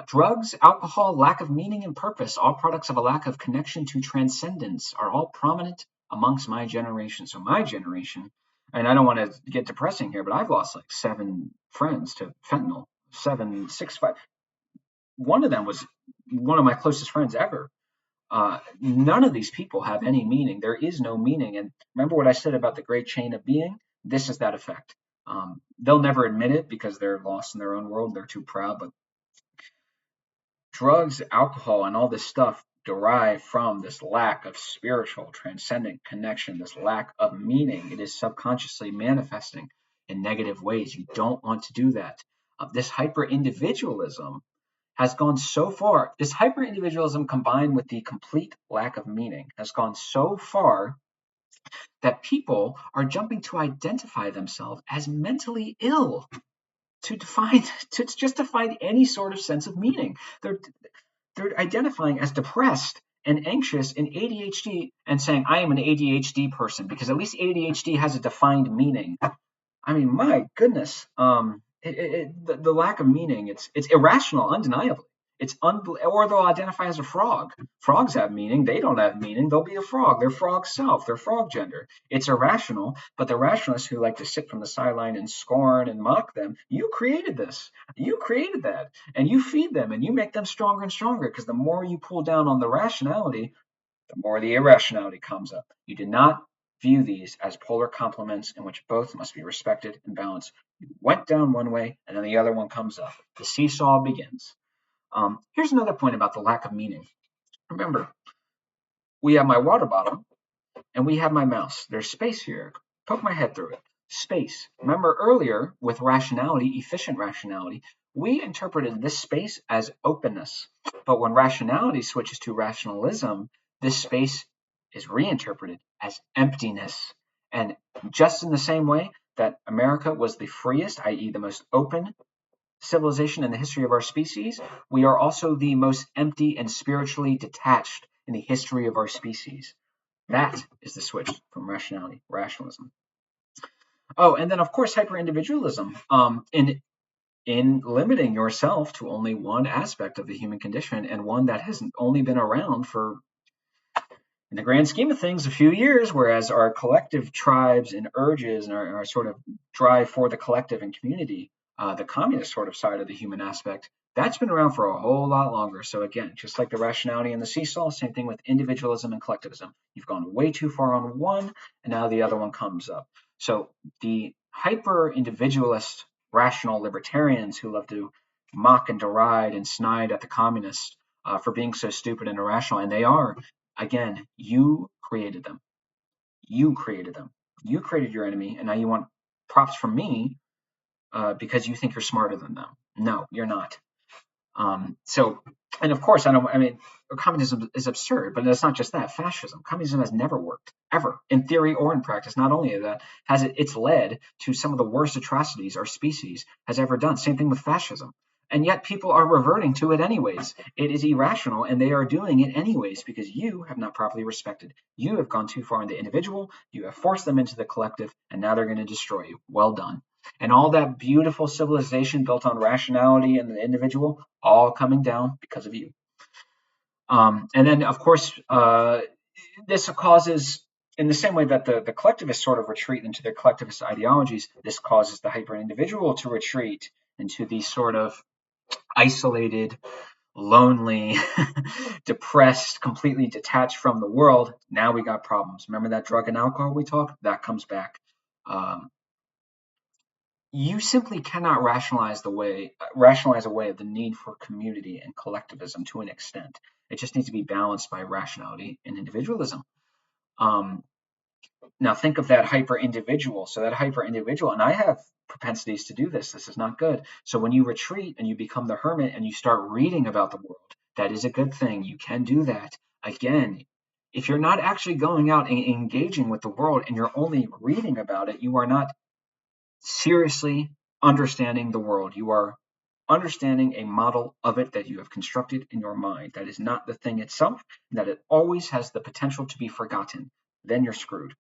Drugs, alcohol, lack of meaning and purpose, all products of a lack of connection to transcendence, are all prominent amongst my generation. So my generation, and I don't want to get depressing here, but I've lost like 7 friends to fentanyl. 7, 6, 5. One of them was one of my closest friends ever. None of these people have any meaning. There is no meaning. And remember what I said about the great chain of being? This is that effect. They'll never admit it because they're lost in their own world. They're too proud, but drugs, alcohol, and all this stuff derive from this lack of spiritual, transcendent connection, this lack of meaning. It is subconsciously manifesting in negative ways. You don't want to do that. This hyper individualism has gone so far. This hyper individualism combined with the complete lack of meaning has gone so far that people are jumping to identify themselves as mentally ill to define to find any sort of sense of meaning. They're identifying as depressed and anxious and ADHD and saying, I am an ADHD person because at least ADHD has a defined meaning. I mean, my goodness, the lack of meaning, it's irrational, undeniably. Or they'll identify as a frog. Frogs have meaning. They don't have meaning. They'll be a frog. They're frog self. They're frog gender. It's irrational. But the rationalists who like to sit from the sideline and scorn and mock them, you created this. You created that. And you feed them and you make them stronger and stronger because the more you pull down on the rationality, the more the irrationality comes up. You do not view these as polar complements in which both must be respected and balanced. You went down one way and then the other one comes up. The seesaw begins. Here's another point about the lack of meaning. Remember, we have my water bottle and we have my mouse. There's space here. Poke my head through it. Space. Remember earlier with rationality, efficient rationality, we interpreted this space as openness. But when rationality switches to rationalism, this space is reinterpreted as emptiness. And just in the same way that America was the freest, i.e., the most open civilization in the history of our species, we are also the most empty and spiritually detached in the history of our species. That is the switch from rationality, rationalism. Oh, and then of course hyper-individualism. In limiting yourself to only one aspect of the human condition and one that has only been around for, in the grand scheme of things, a few years, whereas our collective tribes and urges and our sort of drive for the collective and community, the communist sort of side of the human aspect, that's been around for a whole lot longer. So again, just like the rationality and the seesaw, same thing with individualism and collectivism. You've gone way too far on one, and now the other one comes up. So the hyper-individualist, rational libertarians who love to mock and deride and snide at the communists for being so stupid and irrational, and they are. Again, you created them. You created them. You created your enemy, and now you want props from me because you think you're smarter than them. No, you're not. So, and of course, I mean, communism is absurd, but it's not just that. Fascism, communism has never worked, ever, in theory or in practice. Not only that, it's led to some of the worst atrocities our species has ever done. Same thing with fascism. And yet people are reverting to it anyways. It is irrational, and they are doing it anyways because you have not properly respected. You have gone too far in the individual, you have forced them into the collective, and now they're going to destroy you. Well done. And all that beautiful civilization built on rationality and the individual, all coming down because of you. And then, of course, this causes, in the same way that the collectivists sort of retreat into their collectivist ideologies, this causes the hyper-individual to retreat into these sort of isolated, lonely, depressed, completely detached from the world. Now we got problems. Remember that drug and alcohol we talked? That comes back. Um, you simply cannot rationalize away the need for community and collectivism to an extent. It just needs to be balanced by rationality and individualism. Um, Now think of that hyper individual. So that hyper individual, and I have propensities to do this. This is not good. So when you retreat and you become the hermit and you start reading about the world, that is a good thing. You can do that. Again, if you're not actually going out and engaging with the world and you're only reading about it, you are not seriously understanding the world. You are understanding a model of it that you have constructed in your mind. That is not the thing itself, and that it always has the potential to be forgotten. Then you're screwed.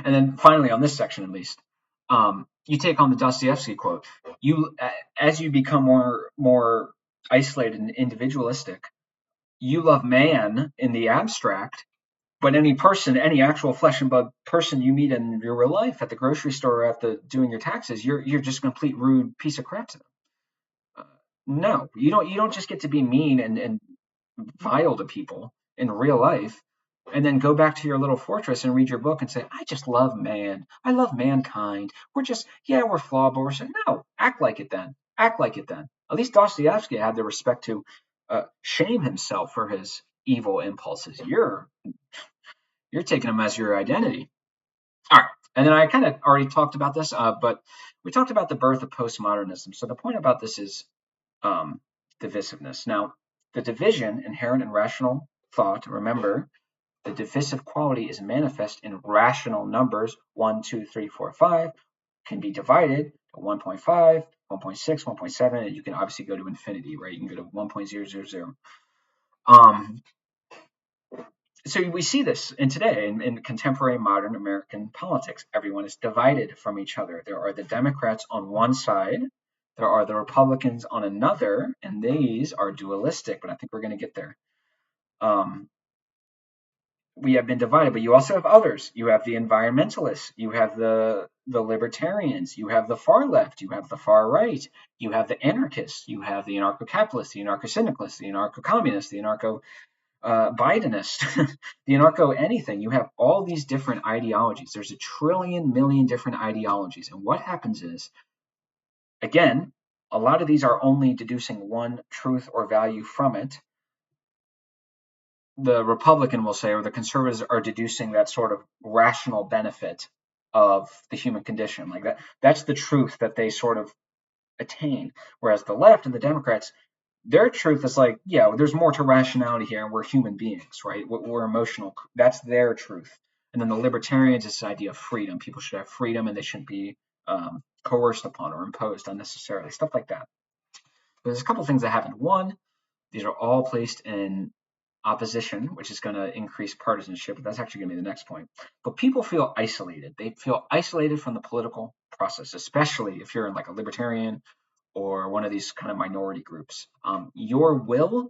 And then finally, on this section at least, you take on the Dostoevsky quote. As you become more isolated and individualistic, you love man in the abstract, but any person, any actual flesh and blood person you meet in your real life at the grocery store or after doing your taxes, you're just a complete rude piece of crap to them. No, you don't just get to be mean and vile to people in real life and then go back to your little fortress and read your book and say, I just love man. I love mankind. We're flawed, but we're saying, no, act like it then. Act like it then. At least Dostoevsky had the respect to shame himself for his evil impulses. You're taking them as your identity. All right. And then I kind of already talked about this, but we talked about the birth of postmodernism. So the point about this is um, divisiveness. Now, the division inherent in rational thought, remember, the divisive quality is manifest in rational numbers 1, 2, 3, 4, 5, can be divided to 1.5, 1.6, 1.7, and you can obviously go to infinity, right? You can go to 1.000. So we see this today in contemporary modern American politics. Everyone is divided from each other. There are the Democrats on one side, there are the Republicans on another, and these are dualistic, but I think we're going to get there. We have been divided, but you also have others. You have the environmentalists, you have the libertarians, you have the far left, you have the far right, you have the anarchists, you have the anarcho-capitalists, the anarcho-syndicalists, the anarcho-communists, the anarcho Bidenist, the anarcho anything. You have all these different ideologies. There's a trillion million different ideologies. And what happens is, again, a lot of these are only deducing one truth or value from it. The Republican will say, or the conservatives are deducing that sort of rational benefit of the human condition. Like that's the truth that they sort of attain. Whereas the left and the Democrats, their truth is like, yeah, there's more to rationality here, and we're human beings, right? We're emotional. That's their truth. And then the libertarians, this idea of freedom. People should have freedom, and they shouldn't be coerced upon or imposed unnecessarily. Stuff like that. But there's a couple things that happen. One, these are all placed in opposition, which is going to increase partisanship. But that's actually going to be the next point. But people feel isolated. They feel isolated from the political process, especially if you're like a libertarian or one of these kind of minority groups. Your will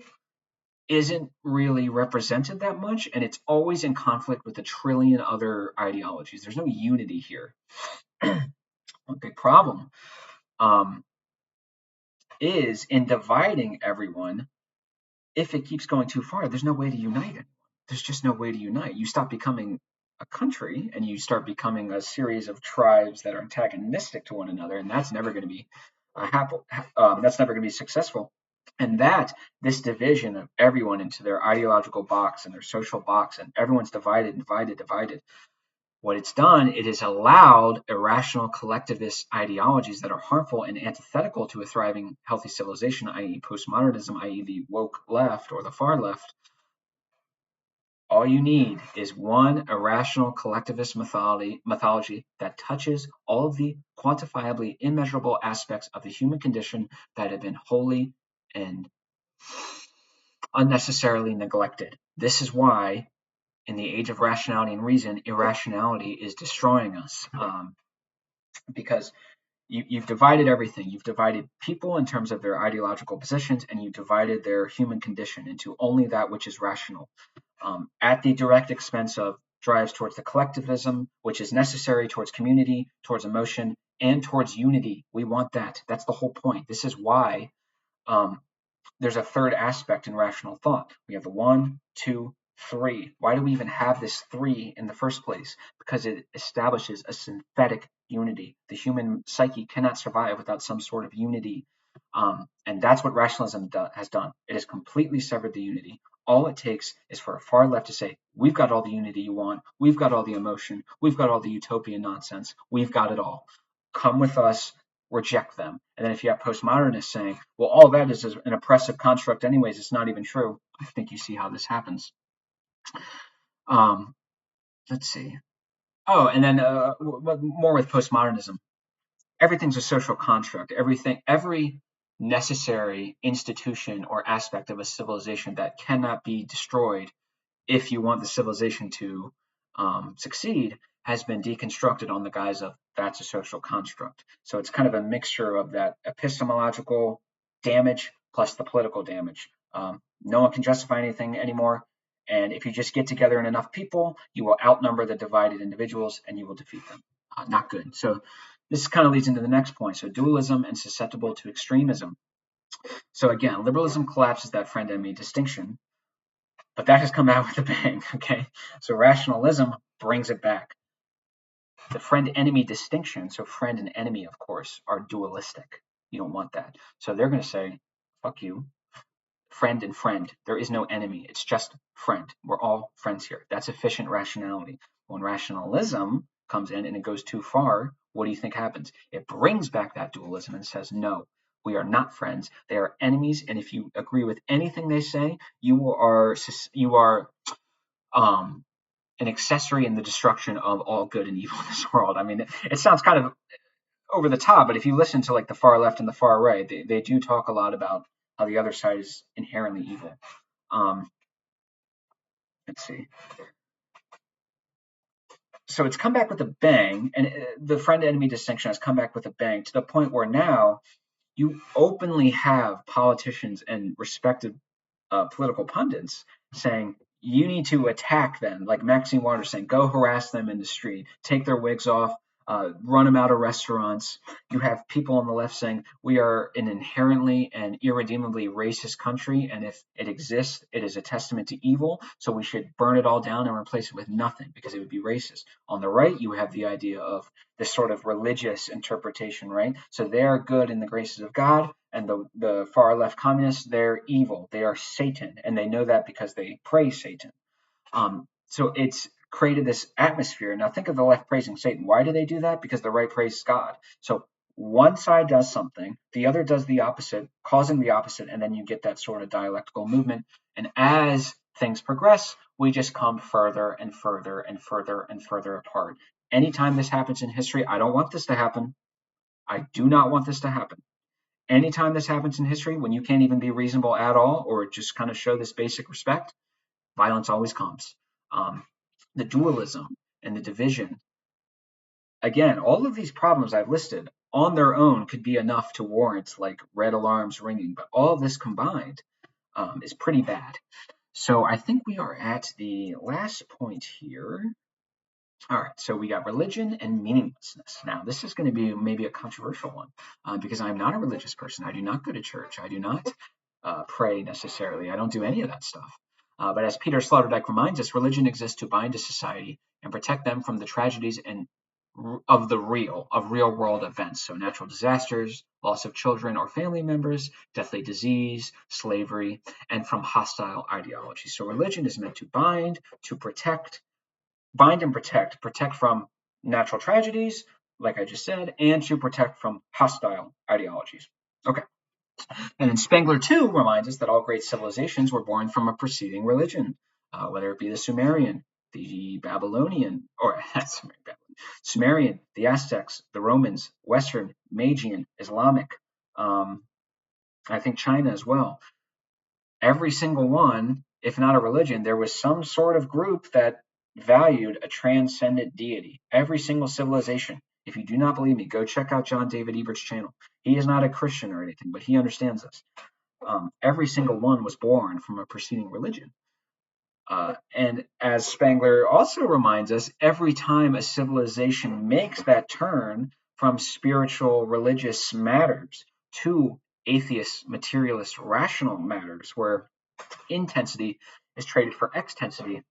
isn't really represented that much, and it's always in conflict with a trillion other ideologies. There's no unity here. One big problem is in dividing everyone. If it keeps going too far, there's no way to unite it. There's just no way to unite. You stop becoming a country and you start becoming a series of tribes that are antagonistic to one another, and that's never going to be that's never going to be successful. And that this division of everyone into their ideological box and their social box, and everyone's divided. What it's done, it has allowed irrational collectivist ideologies that are harmful and antithetical to a thriving, healthy civilization, i.e., postmodernism, i.e., the woke left or the far left. All you need is one irrational collectivist mythology that touches all of the quantifiably immeasurable aspects of the human condition that have been wholly and unnecessarily neglected. This is why, in the age of rationality and reason, irrationality is destroying us. Because you've divided everything. You've divided people in terms of their ideological positions, and you've divided their human condition into only that which is rational, at the direct expense of drives towards the collectivism, which is necessary towards community, towards emotion, and towards unity. We want that. That's the whole point. This is why there's a third aspect in rational thought. We have the 1, 2, 3. Why do we even have this 3 in the first place? Because it establishes a synthetic unity. The human psyche cannot survive without some sort of unity. And that's what rationalism has done. It has completely severed the unity. All it takes is for a far left to say, we've got all the unity you want, we've got all the emotion, we've got all the utopian nonsense, we've got it all. Come with us, reject them. And then if you have postmodernists saying, well, all that is an oppressive construct anyways, it's not even true, I think you see how this happens. Let's see. Oh, and then more with postmodernism. Everything's a social construct. Every necessary institution or aspect of a civilization that cannot be destroyed if you want the civilization to succeed has been deconstructed on the guise of that's a social construct. So it's kind of a mixture of that epistemological damage plus the political damage. No one can justify anything anymore. And if you just get together in enough people, you will outnumber the divided individuals and you will defeat them. Not good. So this kind of leads into the next point. So dualism and susceptible to extremism. So again, liberalism collapses that friend-enemy distinction, but that has come out with a bang. Okay, so rationalism brings it back. The friend-enemy distinction, so friend and enemy, of course, are dualistic. You don't want that. So they're going to say, fuck you, friend and friend. There is no enemy. It's just friend. We're all friends here. That's efficient rationality. When rationalism comes in and it goes too far, what do you think happens? It brings back that dualism and says, no, we are not friends. They are enemies. And if you agree with anything they say, you are an accessory in the destruction of all good and evil in this world. I mean, it sounds kind of over the top, but if you listen to like the far left and the far right, they do talk a lot about how the other side is inherently evil. Let's see. So it's come back with a bang, and the friend-enemy distinction has come back with a bang to the point where now you openly have politicians and respected political pundits saying, you need to attack them, like Maxine Waters saying, go harass them in the street, take their wigs off, run them out of restaurants. You have people on the left saying, we are an inherently and irredeemably racist country, and if it exists, it is a testament to evil, so we should burn it all down and replace it with nothing because it would be racist. On the right, you have the idea of this sort of religious interpretation, right? So they are good in the graces of God, and the far left communists, they're evil. They are Satan, and they know that because they praise Satan. So it's created this atmosphere. Now think of the left praising Satan. Why do they do that? Because the right praises God. So one side does something, the other does the opposite, causing the opposite, and then you get that sort of dialectical movement. And as things progress, we just come further and further and further and further apart. Anytime this happens in history, I don't want this to happen. I do not want this to happen. Anytime this happens in history, when you can't even be reasonable at all or just kind of show this basic respect, violence always comes. The dualism and the division, again, all of these problems I've listed on their own could be enough to warrant like red alarms ringing, but all of this combined is pretty bad. So I think we are at the last point here. All right, so we got religion and meaninglessness. Now, this is going to be maybe a controversial one because I'm not a religious person. I do not go to church. I do not pray necessarily. I don't do any of that stuff. But as Peter Sloterdijk reminds us, religion exists to bind a society and protect them from the tragedies and of real world events. So natural disasters, loss of children or family members, deathly disease, slavery, and from hostile ideologies. So religion is meant to bind, to protect, bind and protect from natural tragedies, like I just said, and to protect from hostile ideologies. Okay. And then Spengler, too, reminds us that all great civilizations were born from a preceding religion, whether it be the Sumerian, the Babylonian, or Sumerian, the Aztecs, the Romans, Western, Magian, Islamic, I think China as well. Every single one, if not a religion, there was some sort of group that valued a transcendent deity. Every single civilization. If you do not believe me, go check out John David Ebert's channel. He is not a Christian or anything, but he understands this. Every single one was born from a preceding religion. And as Spengler also reminds us, every time a civilization makes that turn from spiritual, religious matters to atheist, materialist, rational matters, where intensity is traded for extensity,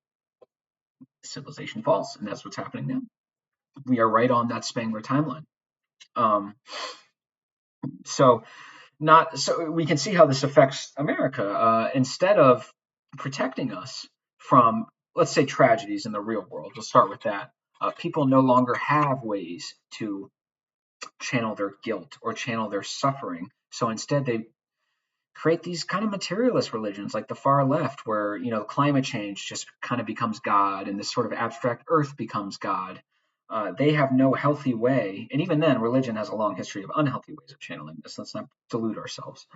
civilization falls. And that's what's happening now. We are right on that Spangler timeline. Um, so not so we can see how this affects America. Instead of protecting us from, let's say, tragedies in the real world, we'll start with that. People no longer have ways to channel their guilt or channel their suffering. So instead, they create these kind of materialist religions like the far left, where climate change just kind of becomes God, and this sort of abstract earth becomes God. They have no healthy way, and even then, religion has a long history of unhealthy ways of channeling this. Let's not delude ourselves,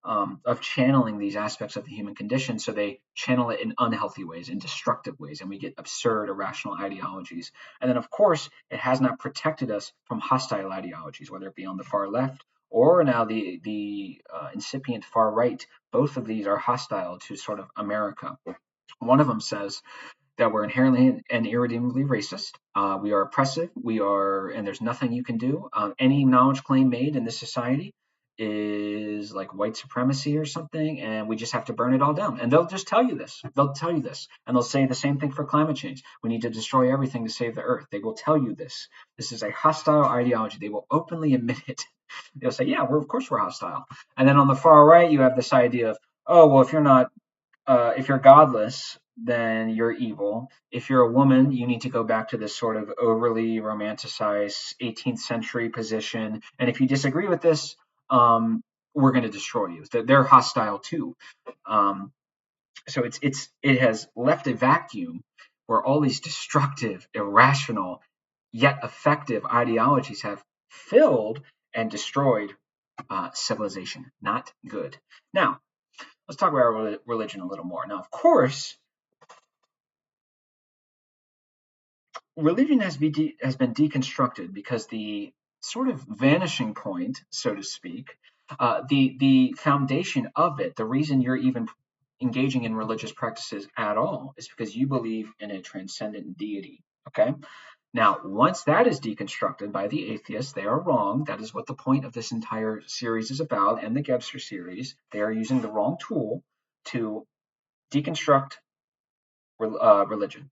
of channeling these aspects of the human condition. So they channel it in unhealthy ways, in destructive ways, and we get absurd, irrational ideologies. And then, of course, it has not protected us from hostile ideologies, whether it be on the far left or now the incipient far right. Both of these are hostile to sort of America. One of them says that we're inherently and irredeemably racist. We are oppressive. And there's nothing you can do. Any knowledge claim made in this society is like white supremacy or something, and we just have to burn it all down. And they'll just tell you this. They'll tell you this, and they'll say the same thing for climate change. We need to destroy everything to save the earth. They will tell you this. This is a hostile ideology. They will openly admit it. They'll say, "Yeah, of course we're hostile." And then on the far right, you have this idea of, "Oh, well, if you're godless, then you're evil. If you're a woman, you need to go back to this sort of overly romanticized 18th century position. And if you disagree with this, we're going to destroy you." They're hostile too. Um, so it has left a vacuum where all these destructive, irrational, yet effective ideologies have filled and destroyed civilization. Not good. Now, let's talk about religion a little more. Now, of course, religion has been deconstructed because the sort of vanishing point, so to speak, the foundation of it, the reason you're even engaging in religious practices at all, is because you believe in a transcendent deity. Okay. Now, once that is deconstructed by the atheists, they are wrong. That is what the point of this entire series is about, and the Gebster series. They are using the wrong tool to deconstruct religion.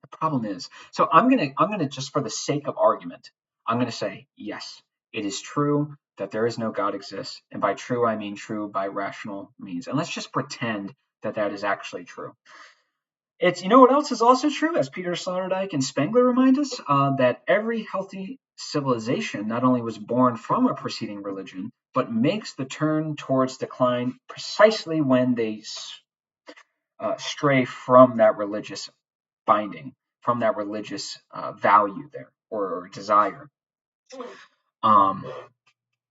The problem is, so I'm gonna just for the sake of argument, I'm gonna say yes, it is true that there is no God exists, and by true I mean true by rational means. And let's just pretend that that is actually true. It's what else is also true, as Peter Sloterdijk and Spengler remind us, that every healthy civilization not only was born from a preceding religion, but makes the turn towards decline precisely when they stray from that religious binding, from that religious value there or desire. Um,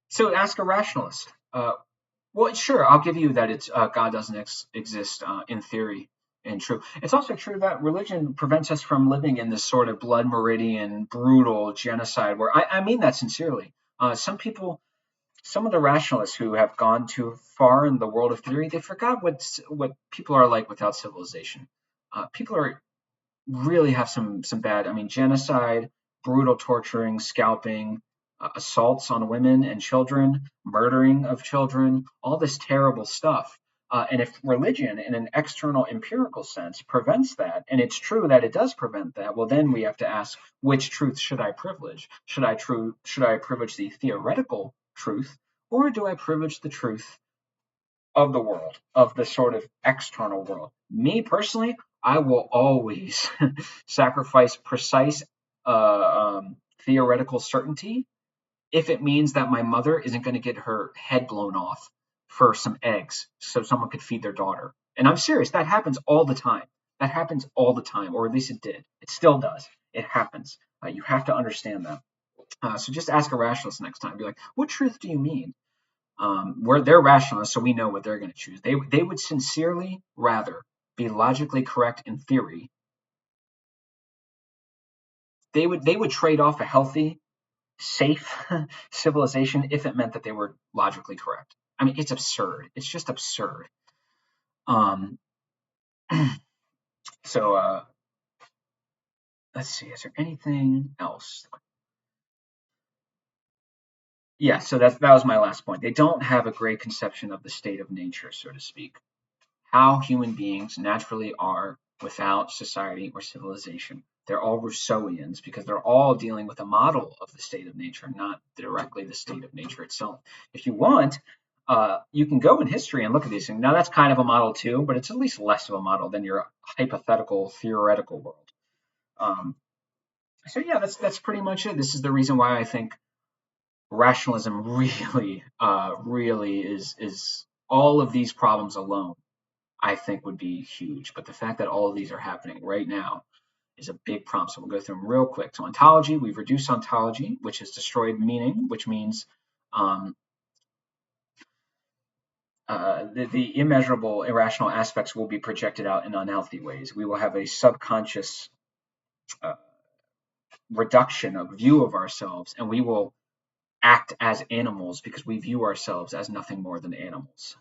so ask a rationalist. Well, sure, I'll give you that it's God doesn't exist in theory and true. It's also true that religion prevents us from living in this sort of blood meridian, brutal genocide. Where I mean that sincerely. Some of the rationalists who have gone too far in the world of theory, they forgot what people are like without civilization. People are really have some bad. I mean, genocide, brutal torturing, scalping, assaults on women and children, murdering of children, all this terrible stuff. And if religion, in an external empirical sense, prevents that, and it's true that it does prevent that, well, then we have to ask, which truth should I privilege? Should I privilege the theoretical truth, or do I privilege the truth of the world, of the sort of external world? Me personally, I will always sacrifice precise theoretical certainty if it means that my mother isn't going to get her head blown off for some eggs so someone could feed their daughter. And I'm serious, that happens all the time. That happens all the time, or at least it did. It still does. It happens. You have to understand that. So just ask a rationalist next time. Be like, what truth do you mean? Where they're rationalists, so we know what they're going to choose. They would sincerely rather be logically correct in theory. They would trade off a healthy, safe civilization if it meant that they were logically correct. I mean, it's absurd. It's just absurd. Um, so let's see. Is there anything else? Yeah. So that was my last point. They don't have a great conception of the state of nature, so to speak. How human beings naturally are without society or civilization. They're all Rousseauians because they're all dealing with a model of the state of nature, not directly the state of nature itself. If you want, you can go in history and look at these things. Now, that's kind of a model too, but it's at least less of a model than your hypothetical, theoretical world. Um, so yeah, that's pretty much it. This is the reason why I think rationalism really is all of these problems alone. I think would be huge, but the fact that all of these are happening right now is a big problem. So we'll go through them real quick. So ontology, we've reduced ontology, which has destroyed meaning, which means um, the immeasurable irrational aspects will be projected out in unhealthy ways. We will have a subconscious uh, reduction of view of ourselves, and we will act as animals because we view ourselves as nothing more than animals.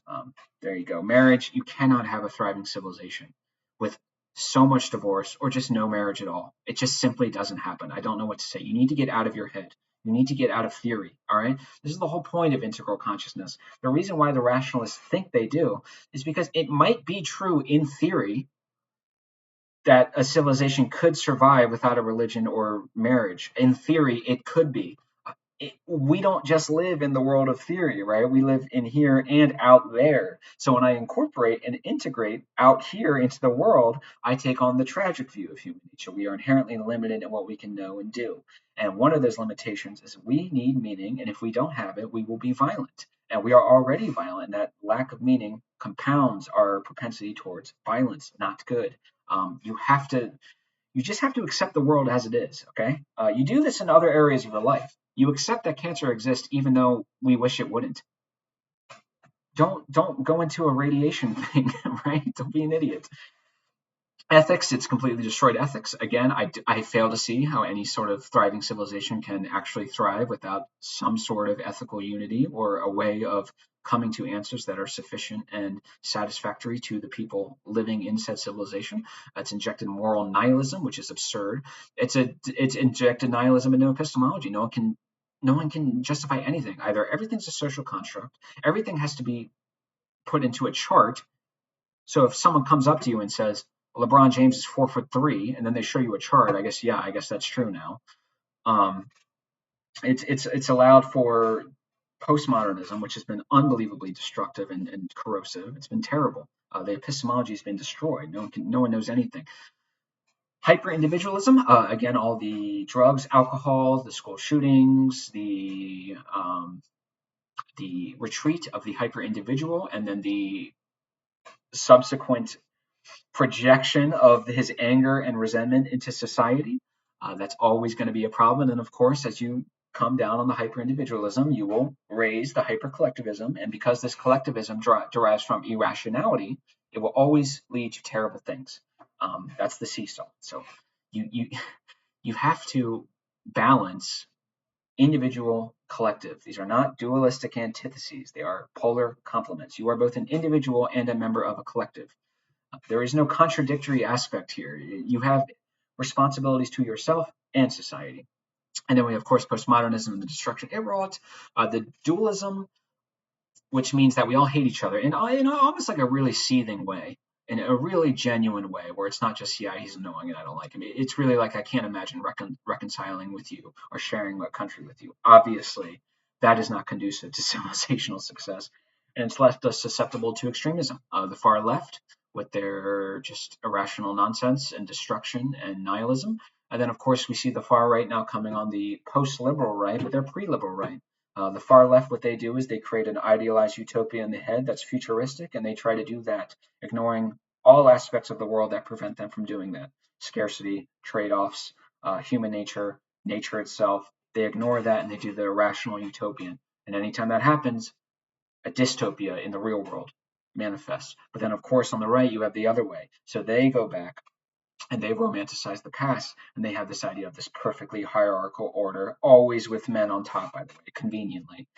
There you go. Marriage, you cannot have a thriving civilization with so much divorce or just no marriage at all. It just simply doesn't happen. I don't know what to say. You need to get out of your head. You need to get out of theory. All right. This is the whole point of integral consciousness. The reason why the rationalists think they do is because it might be true in theory that a civilization could survive without a religion or marriage. In theory, it could be. We don't just live in the world of theory, right? We live in here and out there. So when I incorporate and integrate out here into the world, I take on the tragic view of human nature. We are inherently limited in what we can know and do. And one of those limitations is we need meaning. And if we don't have it, we will be violent. And we are already violent. And that lack of meaning compounds our propensity towards violence, not good. You just have to accept the world as it is. Okay. You do this in other areas of your life. You accept that cancer exists even though we wish it wouldn't. Don't go into a radiation thing, right? Don't be an idiot. Ethics, it's completely destroyed ethics. Again, I fail to see how any sort of thriving civilization can actually thrive without some sort of ethical unity or a way of coming to answers that are sufficient and satisfactory to the people living in said civilization. It's injected moral nihilism, which is absurd. It's injected nihilism into epistemology. No one can justify anything. Either everything's a social construct, everything has to be put into a chart. So if someone comes up to you and says, LeBron James is 4'3", and then they show you a chart, I guess that's true now. It's allowed for postmodernism, which has been unbelievably destructive and corrosive. It's been terrible. The epistemology has been destroyed. No one knows anything. Hyper individualism, again, all the drugs, alcohol, the school shootings, the retreat of the hyper individual, and then the subsequent projection of his anger and resentment into society. That's always going to be a problem. And of course, as you come down on the hyper individualism, you will raise the hyper collectivism. And because this collectivism derives from irrationality, it will always lead to terrible things. That's the seesaw. So you have to balance individual, collective. These are not dualistic antitheses. They are polar complements. You are both an individual and a member of a collective. There is no contradictory aspect here. You have responsibilities to yourself and society. And then we have, of course, postmodernism and the destruction it wrought, the dualism, which means that we all hate each other in almost like a really seething way, in a really genuine way, where it's not just, yeah, he's annoying and I don't like him. It's really like I can't imagine reconciling with you or sharing a country with you. Obviously, that is not conducive to civilizational success, and it's left us susceptible to extremism. The far left, with their just irrational nonsense and destruction and nihilism. And then, of course, we see the far right now coming on the post-liberal right, but they're pre-liberal right. The far left, what they do is they create an idealized utopia in the head that's futuristic, and they try to do that, ignoring all aspects of the world that prevent them from doing that. Scarcity, trade-offs, human nature, nature itself. They ignore that and they do the irrational utopian. And anytime that happens, a dystopia in the real world manifests. But then, of course, on the right, you have the other way. So they go back and they romanticize the past, and they have this idea of this perfectly hierarchical order, always with men on top, by the way, conveniently,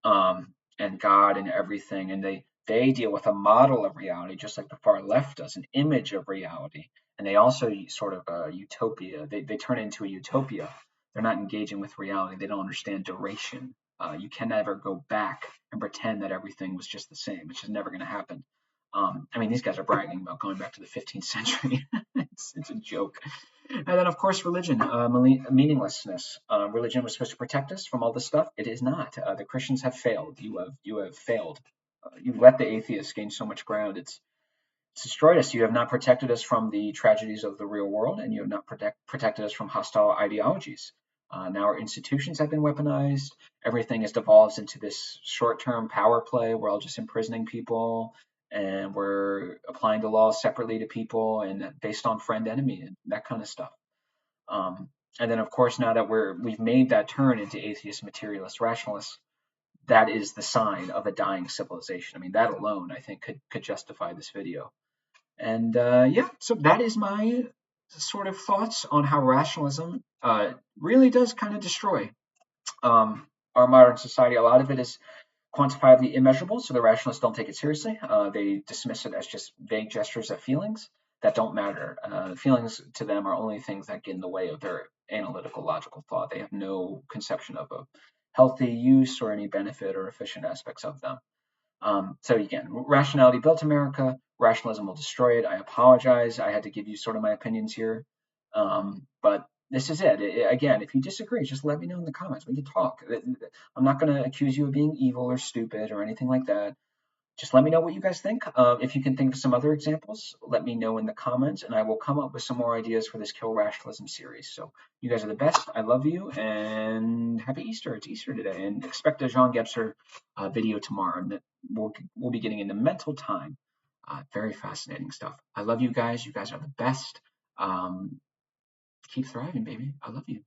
and God and everything. And they deal with a model of reality, just like the far left does, an image of reality. And they also sort of a utopia. They turn it into a utopia. They're not engaging with reality. They don't understand duration. You can never go back and pretend that everything was just the same. It's just never going to happen. I mean, these guys are bragging about going back to the 15th century. It's a joke. And then, of course, religion, meaninglessness. Religion was supposed to protect us from all this stuff. It is not. The Christians have failed. You have failed. You've let the atheists gain so much ground. It's destroyed us. You have not protected us from the tragedies of the real world, and you have not protected us from hostile ideologies. Now our institutions have been weaponized. Everything has devolved into this short-term power play. We're all just imprisoning people, and we're applying the laws separately to people and based on friend enemy and that kind of stuff. Um, and then, of course, now that we've made that turn into atheist, materialist, rationalists, that is the sign of a dying civilization. I mean, that alone, I think, could justify this video. And yeah, so that is my sort of thoughts on how rationalism really does kind of destroy our modern society. A lot of it is quantifiably immeasurable, so the rationalists don't take it seriously. They dismiss it as just vague gestures at feelings that don't matter. Feelings to them are only things that get in the way of their analytical, logical thought. They have no conception of a healthy use or any benefit or efficient aspects of them. So again, rationality built America. Rationalism will destroy it. I apologize. I had to give you sort of my opinions here, but this is it. Again, if you disagree, just let me know in the comments. We can talk. I'm not going to accuse you of being evil or stupid or anything like that. Just let me know what you guys think. If you can think of some other examples, let me know in the comments, and I will come up with some more ideas for this Kill Rationalism series. So you guys are the best. I love you, and happy Easter. It's Easter today, and expect a Jean Gebser video tomorrow. And we'll be getting into mental time. Very fascinating stuff. I love you guys. You guys are the best. Keep thriving, baby. I love you.